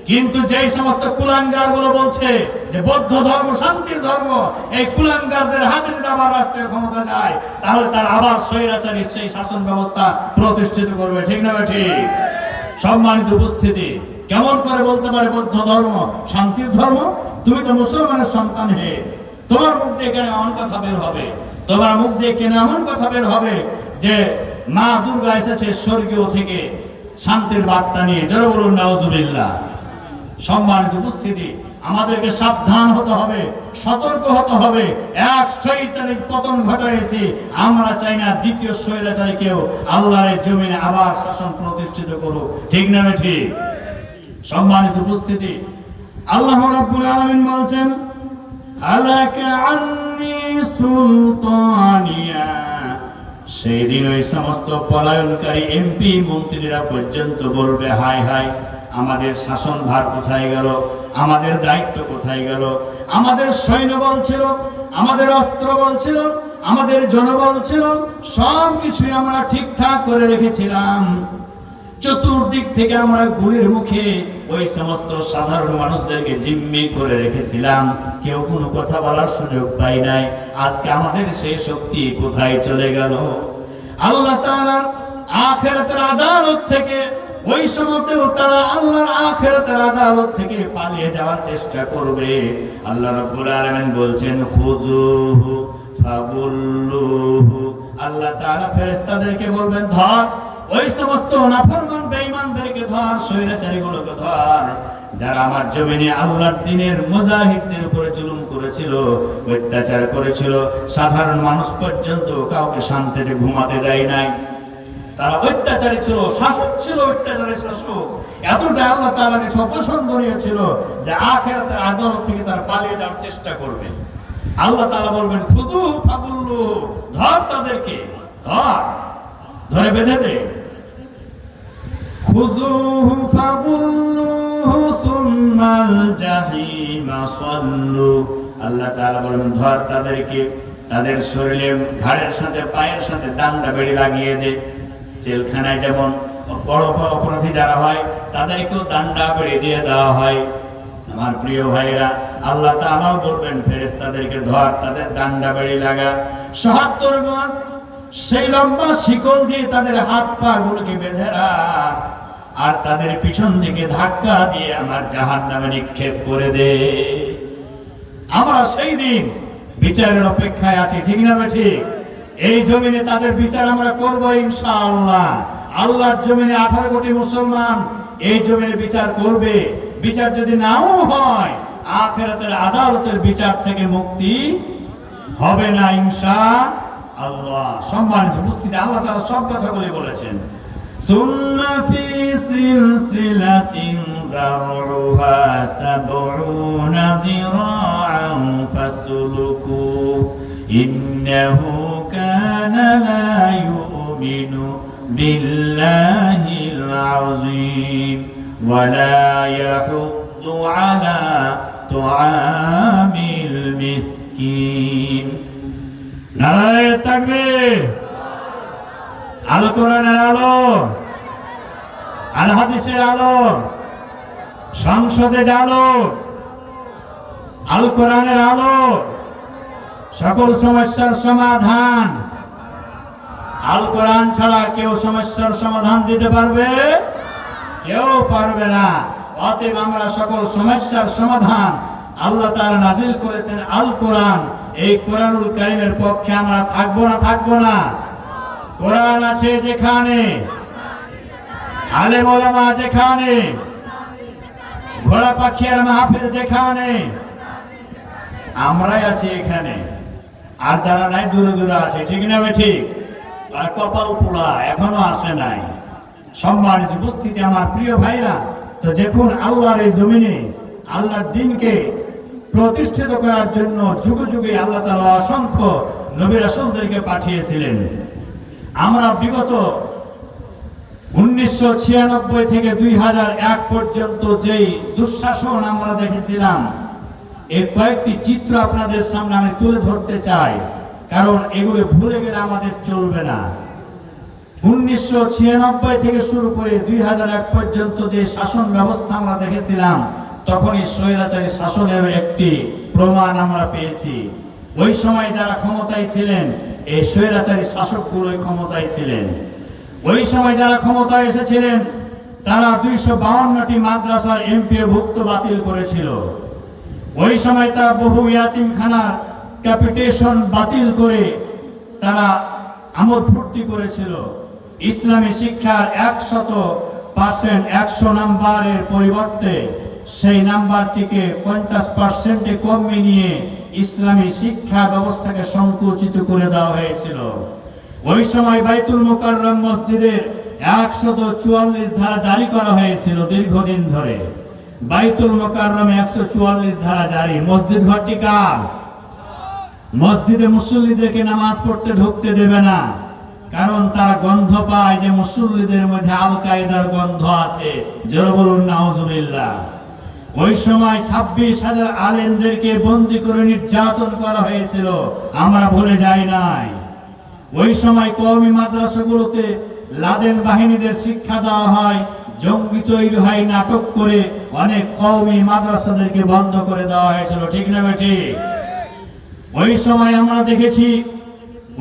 কিন্তু যেই সমস্ত কুলাঙ্গার গুলো বলছে যে বৌদ্ধ ধর্ম শান্তির ধর্ম, এই কুলাঙ্গারদের হাতে যদি আবার রাষ্ট্রীয় ক্ষমতা যায়, তাহলে তার আবার স্বৈরাচারী সেই শাসন ব্যবস্থা প্রতিষ্ঠিত করবে। ঠিক না ঠিক? সম্মানিত উপস্থিতি, কেমন করে বলতে পারে বৌদ্ধ ধর্ম শান্তির ধর্ম? তুমি তো মুসলমানের সন্তান, হে তোমার মুখ দিয়ে কেন এমন কথা বের হবে? তোমার মুখ দিয়ে কেন এমন কথা বের হবে যে মা দুর্গা এসেছে স্বর্গীয় থেকে শান্তির বার্তা নিয়ে? জোরে বলুন নাউজুবিল্লাহ। সম্মানিত উপস্থিতি, আমাদেরকে সাবধান হতে হবে, সতর্ক হতে হবে। এক স্বৈরাচারিক পতন ঘটাইছি, আমরা চাই না দ্বিতীয় স্বৈরাচারী কেউ আল্লাহর জমিনে আবার শাসন প্রতিষ্ঠিত করুক। ঠিক না ঠিক? সম্মানিত উপস্থিতি, আল্লাহ রাব্বুল আলামিন বলছেন, আলাকা আন্নী সুলতানিয়া। সেই দিন ওই সমস্ত পলায়নকারী এমপি মন্ত্রীরা পর্যন্ত বলবে, হায় হায়, আমাদের শাসন ভার কোথায় গেল? আমাদের দায়িত্ব কোথায় গেল? আমাদের সৈন্যবল ছিল, আমাদের অস্ত্রবল ছিল, আমাদের জনবল ছিল, সব কিছুই আমরা ঠিকঠাক করে রেখেছিলাম। চতুর্দিক থেকে আমরা গুলির মুখে ওই সমস্ত সাধারণ মানুষদেরকে জিম্মি করে রেখেছিলাম, কেউ কোনো কথা বলার সুযোগ পাই নাই। আজকে আমাদের সেই শক্তি কোথায় চলে গেল? আল্লাহ তাআলার আখিরাতের আদালত থেকে ওই সময়তেও তারা আল্লাহর আখিরাতের আদালত থেকে পালিয়ে যাওয়ার চেষ্টা করবে। আল্লাহ রাব্বুল আলামিন বলছেন, খুযুহু ফাগুল্লুহু। আল্লাহ তাআলা ফেরেশতাদেরকে বলবেন, ধর ওই সমস্ত নাফরমান বেঈমানদেরকে ধর, স্বৈরাচারীগুলোকে ধর, যারা আমার জমিনে আল্লাহর দ্বীনের মুজাহিদদের উপরে জুলুম করেছিল, অত্যাচার করেছিল, সাধারণ মানুষ পর্যন্ত কাউকে শান্তিতে ঘুমাতে দেয় নাই। তারা অত্যাচারী ছিল, শাসক ছিল, অত্যাচারী শাসক। এতটা আল্লাহ তাআলার কাছে অপছন্দনীয় ছিল যে আখিরাতের আদালত থেকে তারা পালিয়ে যাওয়ার চেষ্টা করবে। আল্লাহ তাআলা বলবেন, খুদু ফাগুল্লু, ধর তাদেরকে, ধর, ধরে বেঁধে দে। খুযুহু ফাগুল্লুহু সুম্মাল জাহিমা সাল্লু। আল্লাহ তাআলা বলেন, ধর তাদেরকে, তাদের শরীরে ঘাড়ের সাথে পায়ের সাথে ডান্ডা বেড়ি লাগিয়ে দে। জেলখানায় যেমন বড় বড় অপরাধী যারা হয় তাদেরকেও ডান্ডা বেড়ি দিয়ে দেওয়া হয়। আমার প্রিয় ভাইরা, আল্লাহ তাআলা বলবেন ফেরেশতাদেরকে, ধর তাদের ডান্ডা বেড়ি লাগা। ৭৭ গজ সেই লম্বা শিকল দিয়ে তাদের হাত পা গুলোকে বেঁধে রাখ, আর তাদের পিছন দিকে ধাক্কা দিয়ে আমার জাহান্নামে নিক্ষেপ করে দে। আমরা সেই দিন বিচারের অপেক্ষায় আছি। ঠিক না ঠিক? এই জমিনে তাদের বিচার আমরা করব ইনশাআল্লাহ। আল্লাহর জমিনে 18 কোটি মুসলমান এই জমিনে বিচার করবে। বিচার যদি নাও হয়, আখিরাতের আদালতের বিচার থেকে মুক্তি হবে না ইনশাআল্লাহ। সম্মানিত উপস্থিতি, আল্লাহ তাআলা সব কথাগুলি বলেছেন। সুম্মা ফি সিলসিলাতিন দারউহা ৭০ যিরাআন ফাসলুকু ইন্নাহু কানা লা ইউমিনু বিল্লাহিল আযীম ওয়া লা ইয়াহুদ্দু আলা তুআমিল মিসকিন। নারায়ে তাকবীর। আল কোরআনের আলো, আল হাদিসের আলো, সংসদে আলো, আল কোরআনের আলো, সকল সমস্যার সমাধান। আল কোরআন ছাড়া কেউ সমস্যার সমাধান দিতে পারবে? কেউ পারবে না। অতএব আমরা সকল সমস্যার সমাধান আল্লাহ তাআলা নাজিল করেছেন আল কোরআন। এই কোরআনুল কারীমের পক্ষে আমরা থাকবো না? থাকবো না? কোরআন আছে যেখানে, আলেম ওলামা যেখানে, ঘোড়া পাখি আর মাহফিল যেখানে, আমরাই আছি এখানে। আর যারা নাই দূরে দূরে আছে। ঠিক না ঠিক? আর কপাল পোড়া এখনো আসে নাই। সম্মানিত উপস্থিতি, আমার প্রিয় ভাইরা, তো দেখুন আল্লাহর এই জমিনে আল্লাহর দ্বীনকে প্রতিষ্ঠিত করার জন্য যুগে যুগে আল্লাহ তাআলা অসংখ্য নবী রাসূলদেরকে পাঠিয়েছিলেন। আমরা বিগত 1996 থেকে 2001 পর্যন্ত যেই দুঃশাসন আমরা দেখেছিলাম, এর কয়েকটি চিত্র আপনাদের সামনে আমি তুলে ধরতে চাই, কারণ এগুলো ভুলে গেলে আমাদের চলবে না। 1996 থেকে শুরু করে 2001 পর্যন্ত যে শাসন ব্যবস্থা আমরা দেখেছিলাম, তখনই স্বৈরাচারী শাসনের একটি প্রমাণ আমরা পেয়েছি। ওই সময় যারা ক্ষমতায় ছিলেন, এই স্বৈরাচারী শাসকগুলোই ক্ষমতায় ছিলেন। ওই সময় যারা ক্ষমতায় এসেছিলেন, তারা 252টি মাদ্রাসার এমপিওভুক্ত বাতিল করেছিল। ওই সময় তারা বহু ইয়াতিমখানার ক্যাপিটেশন বাতিল করে তারা আমোদ ফুর্তি করেছিল। ইসলামী শিক্ষার 100% 100 নাম্বারের পরিবর্তে সেই নাম্বারটিকে 50%-এ কমিয়ে নিয়ে ইসলামী শিক্ষা ব্যবস্থাকে সংকুচিত করে দেওয়া হয়েছিল। ওই সময় বাইতুল মুকাররম মসজিদের 144 ধারা জারি করা হয়েছিল দীর্ঘদিন ধরে। বাইতুল মুকাররমে 144 ধারা জারি। মসজিদ ঘরটি কার? মসজিদে মুসল্লিদেরকে নামাজ পড়তে ঢুকতে দেবে না, কারণ তারা গন্ধ পায় যে মুসল্লিদের মধ্যে আল কায়দার গন্ধ আছে। জোরে বলুন নাউজুবিল্লাহ। ওই সময় 26,000 আলেমদেরকে বন্দী করে নির্যাতন করা হয়েছিল, আমরা ভুলে যাই নাই। ওই সময় কওমি মাদ্রাসাগুলোতে লাদেন বাহিনীদের শিক্ষা দেওয়া হয়, জঙ্গি তৈরি হয় নাটক করে অনেক কওমি মাদ্রাসাদেরকে বন্ধ করে দেওয়া হয়েছিল। ঠিক না বেটি? ওই সময় আমরা দেখেছি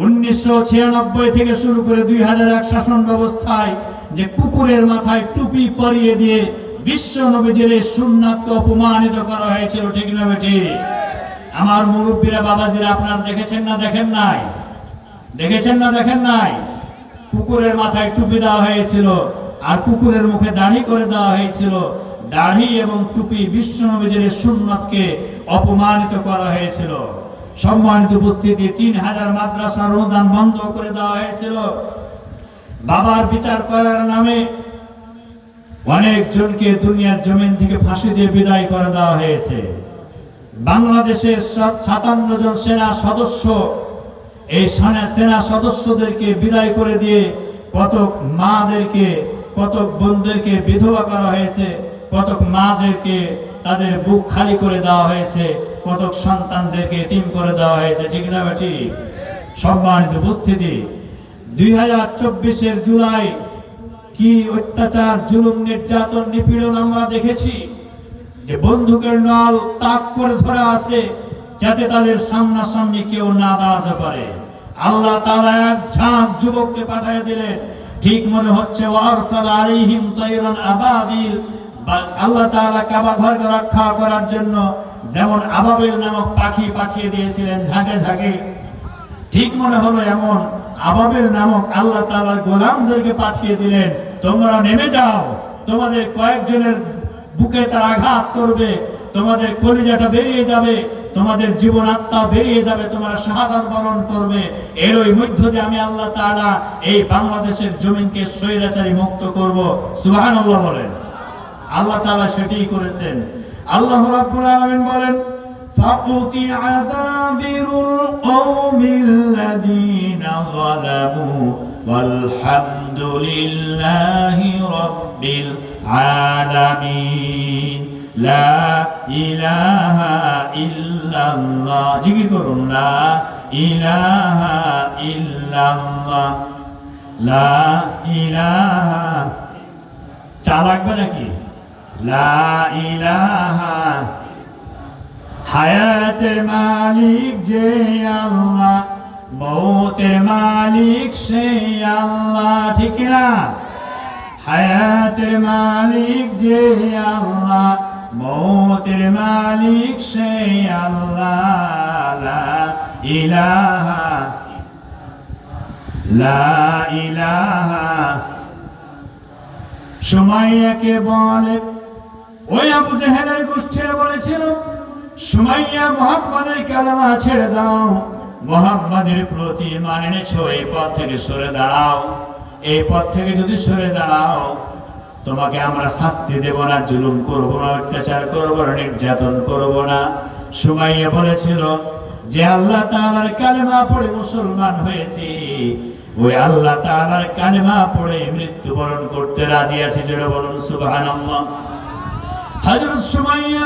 1996 থেকে শুরু করে 2001 শাসন ব্যবস্থায় যে কুকুরের মাথায় টুপি পরিয়ে দিয়ে বিশ্ব নবীজির সুন্নাতকে অপমানিত করা হয়েছিল। ঠিক না বেটি? আমার মুরব্বীরা, বাবাজিরা, আপনারা দেখেছেন না দেখেন নাই? দেখেছেন না দেখেন নাই? কুকুরের মাথায় টুপি দেওয়া হয়েছিল আর কুকুরের মুখে দাড়ি করে দেওয়া হয়েছিল। দাড়ি এবং টুপি বিশ্ব নবীজির সুন্নাতকে অপমানিত করা হয়েছিল। সম্মানিত উপস্থিতি, 3000 মাদ্রাসার অনুদান বন্ধ করে দেওয়া হয়েছিল। বাবার বিচার করার নামে অনেক জনকে দুনিয়ার জমিন থেকে ফাঁসি দিয়ে বিদায় করে দেওয়া হয়েছে। বাংলাদেশের 57 জন সেনা সদস্য, এই সেনা সদস্যদেরকে বিদায় করে দিয়ে কতক মাদেরকে, কতক বোনদেরকে বিধবা করা হয়েছে, কতক মাদেরকে তাদের বুক খালি করে দেওয়া হয়েছে, কতক সন্তানদেরকে এতিম করে দেওয়া হয়েছে। ঠিক না বেটি? সম্মানিত উপস্থিতি, 2024 জুলাই কি অত্যাচার, জুলুম, নির্যাতন, নিপীড়ন আমরা দেখেছি। যে বন্দুকের নল তাক করে ধরা আছে যাতে তাদের সামনাসামনি কেউ না দাঁড়াতে পারে। আল্লাহ তাআলা এক ঝাঁক যুবককে পাঠিয়ে দিলেন, ঠিক মনে হচ্ছে ওয়ারসাল আলাইহিম তায়রান আবাবিল। আল্লাহ তাআলা কাবা ঘরকে রক্ষা করার জন্য যেমন আবাবিল নামক পাখি পাঠিয়ে দিয়েছিলেন ঝাঁকে ঝাঁকে, ঠিক মনে হলো এমন আবাবিল নামক আল্লাহ তাআলার গোলামদেরকে পাঠিয়ে দিলেন, তোমরা নেমে যাও, তোমাদের কয়েকজনের বুকে তার আঘাত করবে, তোমাদের কলিজাটা বেরিয়ে যাবে, তোমাদের জীবন আত্মা বেরিয়ে যাবে, তোমরা শাহাদাত বরণ করবে। এরই মধ্য দিয়ে আমি আল্লাহ তাআলা এই বাংলাদেশের জমিনকে স্বৈরাচারী মুক্ত করব। সুবহানাল্লাহ বলেন। আল্লাহ তাআলা সেটাই করেছেন। আল্লাহ রাব্বুল আলামিন বলেন, فَقُطِعَ دَابِرُ الْقَوْمِ الَّذِينَ ظَلَمُوا وَالْحَمْدُ لِلَّهِ رَبِّ الْعَالَمِينَ لا إله إلا الله। জিকির করুন, লা ইলাহা ইল্লাল্লাহ, লা ইলাহা। চা লাগবে নাকি? লা ইলাহা। হায়াতের মালিক যে আল্লাহ, মৌতের মালিক সেই আল্লাহ। ঠিক না? হায়াতের মালিক যে আল্লাহ, মৌতের মালিক সেই আল্লাহ। লা ইলাহা, লা ইলাহা। সুমাইয়াকে বলে, ওই আবু জেহেলের গোষ্ঠীরা বলেছিল, সুমাইয়া মুহাম্মাদের কালেমা ছেড়ে দাও, মুহাম্মাদের প্রতি ঈমান এনেছো, এই পথ থেকে সরে দাঁড়াও। এই পথ থেকে যদি সরে দাঁড়াও, তোমাকে আমরা শাস্তি দেব না, জুলুম করব না, অত্যাচার করব না, নির্যাতন করব না। সুমাইয়া বলেছিল যে আল্লাহ তাআলার কালেমা পড়ে মুসলমান হয়েছি, ওই আল্লাহ তাআলার কালেমা পড়ে মৃত্যুবরণ করতে রাজি আছি। জোরে বলুন সুবহানাল্লাহ। হযরত সুমাইয়া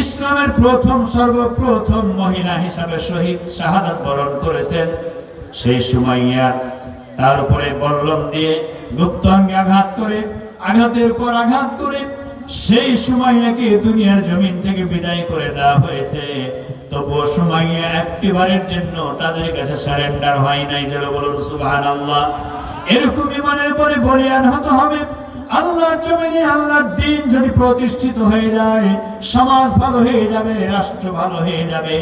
ইসলামের সর্বপ্রথম মহিলা হিসাবে শহীদ শাহাদাত বরণ করেছেন। সেই সুমাইয়া তার উপরে বল্লম দিয়ে গুপ্ত অঙ্গে আঘাত করে, আঘাতের পর আঘাত করে সেই সুমাইয়াকে দুনিয়ার জমিন থেকে বিদায় করে দেওয়া হয়েছে। তবুও সুমাইয়া একটিবারের জন্য তাদের কাছে সারেন্ডার হয় নাই। যারা বলুন সুবহানাল্লাহ। এরকম ইমানের পরে বলিয়ান হতে হবে। আল্লাহর জমিনে আল্লাহর দ্বীন যদি প্রতিষ্ঠিত হয়ে যায়, সমাজ ভালো হয়ে যাবে, রাষ্ট্র ভালো হয়ে যাবে।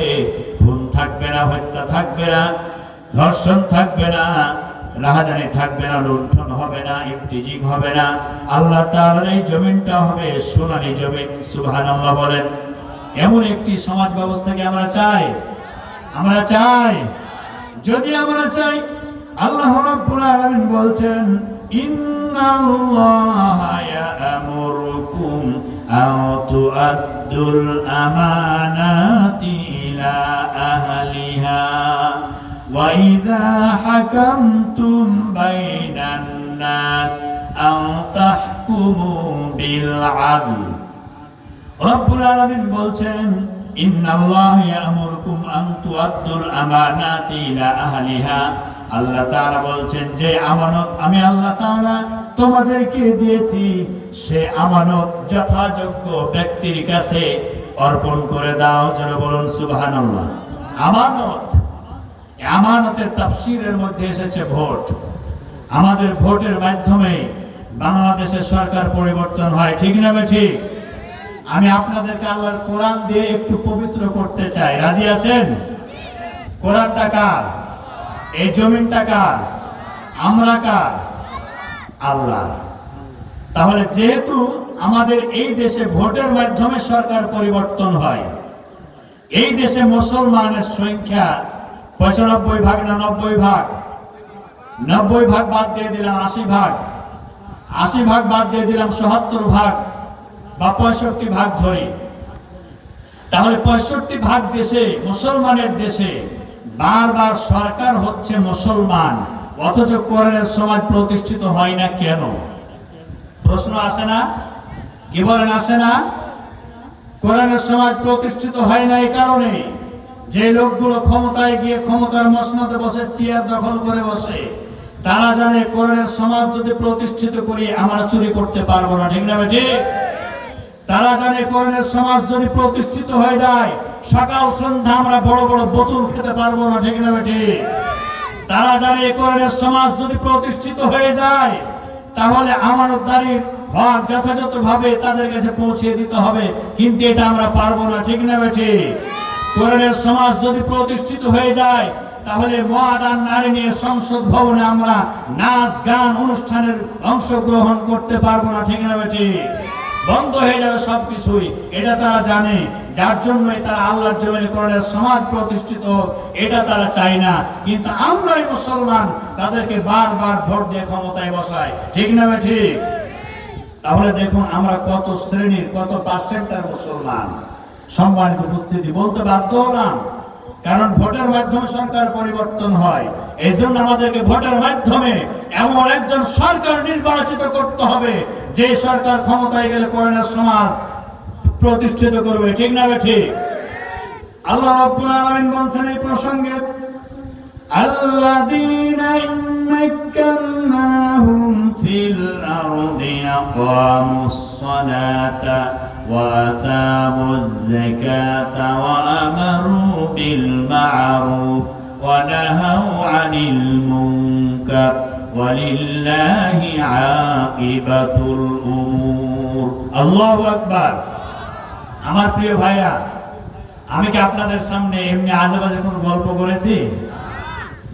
খুন থাকবে না, হত্যা থাকবে না, ধর্ষণ থাকবে না, রাহাজানি থাকবে না, লুণ্ঠন হবে না, ইফতিজিং হবে না। আল্লাহ তাআলার এই জমিনটা হবে সোনালী জমিন। সুবহানাল্লাহ বলেন। এমন একটি সমাজ ব্যবস্থাকে আমরা চাই। আমরা চাই। যদি আমরা চাই, আল্লাহ রাব্বুল আলামিন বলছেন, ইন্নাল্লাহা ইয়া'মুরুকুম আন তু'আদ্দুল আমানাতি ইলা আহলিহা ওয়া ইযা হাকামতুম বাইনান নাস আন তাহকুমু বিল আদল। রব্বুল আলামিন বলছেন, ইন্নাল্লাহা ইয়া'মুরুকুম আন তু'আদ্দুল আমানাতি ইলা আহলিহা। আল্লাহ তাআলা বলছেন যে আমানত আমি আল্লাহ তাআলা তোমাদেরকে দিয়েছি, সে আমানত যথাযোগ্য ব্যক্তির কাছে অর্পণ করে দাও। যারা বলুন সুবহানাল্লাহ। আমানত, আমানতের তাফসীরের মধ্যে এসেছে ভোট। আমাদের ভোটের মাধ্যমে বাংলাদেশের সরকার পরিবর্তন হয়, ঠিক না ঠিক? আমি আপনাদেরকে আল্লাহর কোরআন দিয়ে একটু পবিত্র করতে চাই। রাজি আছেন? কোরআনটা কার? এই জমিনটা কার? আমরা কার? আল্লাহ। তাহলে যেহেতু আমাদের এই দেশে ভোটের মাধ্যমে সরকার পরিবর্তন হয়, এই দেশে মুসলমানের সংখ্যা ৯৫ ভাগ না ৯০ ভাগ? ৯০ ভাগ বাদ দিয়ে দিলাম ৮০ ভাগ, ৮০ ভাগ বাদ দিয়ে দিলাম ৭৭ ভাগ বা ৬৫ ভাগ ধরি। তাহলে ৬৫ ভাগ দেশে, মুসলমানের দেশে বারবার সরকার হচ্ছে মুসলমান, অথচ কোরআনের সমাজ প্রতিষ্ঠিত হয় না কেন? প্রশ্ন আসে না? কি বলেন, আসে না? কোরআনের সমাজ প্রতিষ্ঠিত হয় না এই কারণে যে লোকগুলো ক্ষমতায় গিয়ে ক্ষমতার মসনদে বসে চেয়ার দখল করে বসে, তারা জানে কোরআনের সমাজ যদি প্রতিষ্ঠিত করি আমরা চুরি করতে পারবো না, ঠিক না ঠিক? তারা জানে কোরআনের সমাজ যদি প্রতিষ্ঠিত হয়ে যায় সকাল সন্ধ্যা আমরা বড় বড় বোতল খেতে পারবো না, ঠিক না ঠিক? তারা জানে কোরআনের সমাজ যদি প্রতিষ্ঠিত হয়ে যায় তাহলে আমানতদারির হক যথাযথভাবে তাদের কাছে পৌঁছে দিতে হবে, কিন্তু এটা আমরা পারবো না, ঠিক না ঠিক? কোরআনের সমাজ যদি প্রতিষ্ঠিত হয়ে যায় তাহলে মডার্ন নারী নিয়ে সংসদ ভবনে আমরা নাচ গান অনুষ্ঠানের অংশগ্রহণ করতে পারবো না, ঠিক না ঠিক? বন্ধ হয়ে যাবে সবকিছুই। এটা তারা জানে, যার জন্যই তারা আল্লাহর জমিনে কোরআনের সমাজ প্রতিষ্ঠিত, এটা তারা চায় না। কিন্তু আমরাই মুসলমান তাদেরকে বারবার ভোট দিয়ে ক্ষমতায় বসায়, ঠিক না ঠিক? তাহলে দেখুন আমরা কত শ্রেণীর, কত পার্সেন্টের মুসলমান। সম্মানিত উপস্থিতি, বলতে বাধ্য হলাম কারণ ভোটের মাধ্যমে সরকার পরিবর্তন হয়। এই জন্য আমাদেরকে ভোটের মাধ্যমে এমন একজন সরকার নির্বাচিত করতে হবে যে সরকার ক্ষমতায় গেলে কোরআনের সমাজ প্রতিষ্ঠিত করবে, ঠিক না ঠিক? আল্লাহ রাব্বুল আলামিন বলছেন এই প্রসঙ্গে, আল্লাযীনা ইম্মাক্কানাহুম ফিল আরদি আকামুস সালাতা ওয়া আতামুজ যাকাতা ওয়া আমারু বিল মা'রুফ ওয়া নাহাউ আনিল মুনকার ওয়ালিল্লাহি আকিবাতুল উমুর। আল্লাহু আকবার। আমার প্রিয় ভাইরা, আমি কি আপনাদের সামনে এমনি আজেবাজে কোনো গল্প করেছি?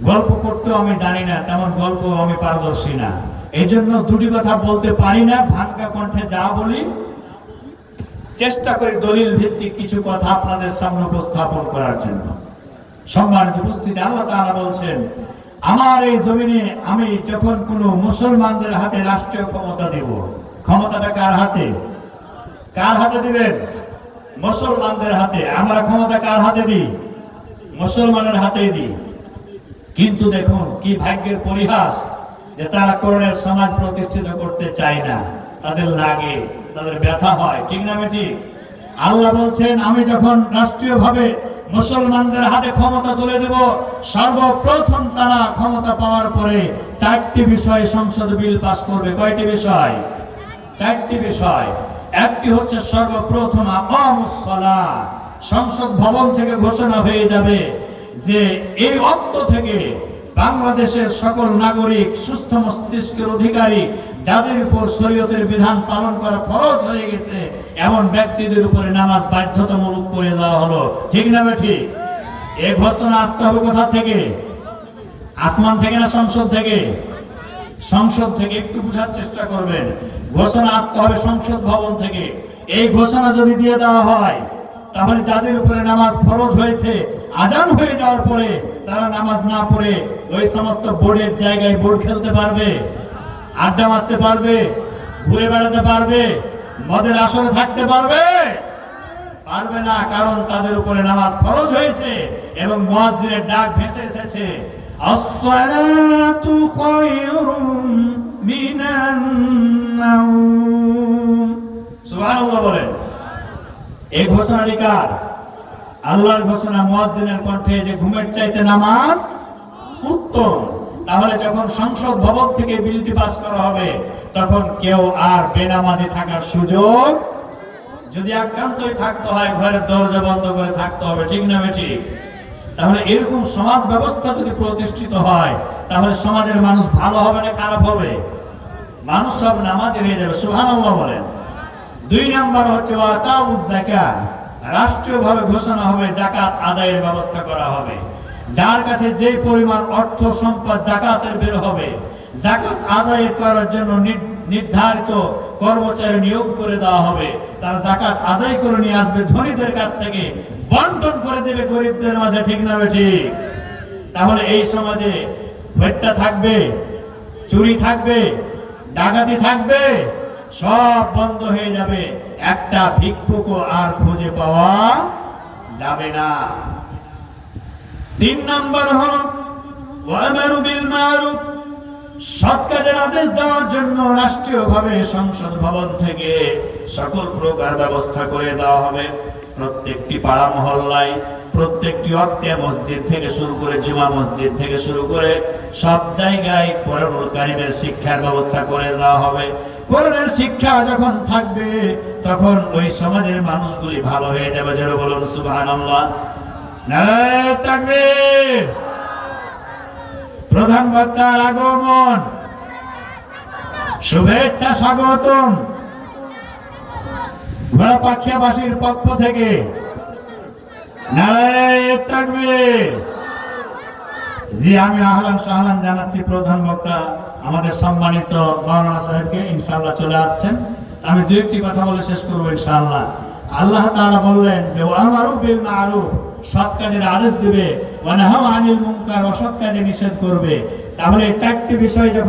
গল্প করতেও আমি জানি না, তেমন গল্প আমি পারদর্শী না। এই জন্য দুটি কথা বলতে পারি না, ভাঙ্গা কণ্ঠে যা বলি চেষ্টা করি দলিল ভিত্তিক কিছু কথা আপনাদের সামনে উপস্থাপন করার জন্য। সম্মানিত উপস্থিতি, আল্লাহ তাআলা বলছেন, আমার এই জমিনে আমি যখন কোন মুসলমানদের হাতে রাষ্ট্রীয় ক্ষমতা দেব, ক্ষমতাটা কার হাতে? কার হাতে দিবেন? মুসলমানদের হাতে। আমরা ক্ষমতা কার হাতে দিই? মুসলমানের হাতেই দিই। কিন্তু দেখুন কি ভাগ্যের পরিহাস যে তারা কোরআনের সমাজ প্রতিষ্ঠিত করতে চায় না, তাদের লাগে, তাদের ব্যথা হয়, ঠিক না ঠিক? আল্লাহ বলছেন, আমি যখন রাষ্ট্রীয়ভাবে মুসলমানদের হাতে ক্ষমতা তুলে দেব। সর্বপ্রথম তারা ক্ষমতা পাওয়ার পরে 4টি বিষয় সংসদ বিল পাস করবে। কয়টি বিষয়? 4টি বিষয়। একটি হচ্ছে সর্বপ্রথম আকামুস সালাহ। সংসদ ভবন থেকে ঘোষণা হয়ে যাবে যে এই অক্ত থেকে বাংলাদেশের সকল নাগরিক, সুস্থ মস্তিষ্কের অধিকারী, যাদের উপর শরীয়তের বিধান পালন করা ফরজ হয়ে গেছে, এমন ব্যক্তিদের উপরে নামাজ বাধ্যতামূলক করে দেওয়া হলো। ঠিক না ঠিক? এই ঘোষণা আসতে হবে কোথা থেকে? আসমান থেকে না সংসদ থেকে? সংসদ থেকে। একটু বোঝার চেষ্টা করবেন। ঘোষণা আসতে হবে সংসদ ভবন থেকে। এই ঘোষণা যদি দিয়ে দেওয়া হয়, তাহলে যাদের উপরে নামাজ ফরজ হয়েছে, আজান হয়ে যাওয়ার পরে তারা নামাজ না পড়ে ওই সমস্ত বোর্ডের জায়গায় বোর্ড খেলতে পারবে, আড্ডা মারতে পারবে, ঘুরে বেড়াতে পারবে, মদের আসরে থাকতে পারবে? পারবে না, কারণ তাদের উপরে নামাজ ফরজ হয়েছে এবং মুয়াজ্জিনের ডাক ভেসে এসেছে, আসসালাতু খায়রুম মিনান নাওম। সুবহানাল্লাহ বলেন। এই ঘোষণাটি কার? আল্লাহর ঘোষণা, মুয়াজ্জিনের কণ্ঠে, যে ঘুমের চাইতে নামাজ উত্তম। তাহলে যখন সংসদ ভবন থেকে বিলটি পাস করা হবে, তখন কেউ আর বেনামাজি থাকার সুযোগ, যদি একান্তই থাকতে হয় ঘরের দরজা বন্ধ করে থাকতে হবে। ঠিক না ঠিক? তাহলে এরকম সমাজ ব্যবস্থা যদি প্রতিষ্ঠিত হয়, তাহলে সমাজের মানুষ ভালো হবে না খারাপ হবে? মানুষ সব নামাজি হয়ে যাবে। সুবহানাল্লাহ বলেন। 2 নাম্বার হচ্ছে ওয়াতাউজ যাকাত। রাষ্ট্রীয়ভাবে ঘোষণা হবে যাকাত আদায়ের ব্যবস্থা করা হবে। যার কাছে যে পরিমাণ অর্থ সম্পদ যাকাতের বের হবে, যাকাত আদায় করার জন্য নির্ধারিত কর্মচারী নিয়োগ করে দেওয়া হবে। তারা যাকাত আদায় করে নিয়ে আসবে, ধনীদের কাছ থেকে বন্টন করে দেবে গরিবদের মাঝে। ঠিক না ঠিক? তাহলে এই সমাজে হত্যা থাকবে, চুরি থাকবে, ডাকাতি থাকবে, সব বন্ধ হয়ে যাবে। একটা ভিক্ষুকও আর খুঁজে পাওয়া যাবে না। 3 নাম্বার হলো ওয়ামারু বিল মারুফ। সৎ কাজের আদেশ দেওয়ার জন্য রাষ্ট্রীয়ভাবে সংসদ ভবন থেকে সকল প্রকার ব্যবস্থা করে দেওয়া হবে। প্রত্যেকটি পাড়া মহল্লায়, প্রত্যেকটি ওয়াক্তে মসজিদ থেকে শুরু করে, জুমা মসজিদ থেকে শুরু করে সব জায়গায় কোরআনুল কারীমের শিক্ষার ব্যবস্থা করে দেওয়া হবে। কোরআনের শিক্ষা যখন থাকবে, তখন ওই সমাজের মানুষগুলি ভালো হয়ে যাবে। যারা বলুন সুবহানাল্লাহ। নারায়ে তাকবীর। প্রধান বক্তার আগমন, শুভেচ্ছা স্বাগতম ঘোড়াপাখিয়াবাসীর পক্ষ থেকে। নারায়ে তাকবীর। জি, আমি আহলান সাহলান জানাচ্ছি প্রধান বক্তা আমাদের সম্মানিত মাওলানা সাহেবকে। ইনশাআল্লাহ চলে আসছেন। আমি 2-1টি কথা বলে শেষ করব ইনশাআল্লাহ। আল্লাহ তাআলা বললেন যে ওয়ামারু বিল মারুফ, সৎ কাজের আদেশ দিবে, ওয়া নাহাউ আনিল মুনকার, অসৎ কাজে নিষেধ করবে। তাহলে 4টি বিষয় যখন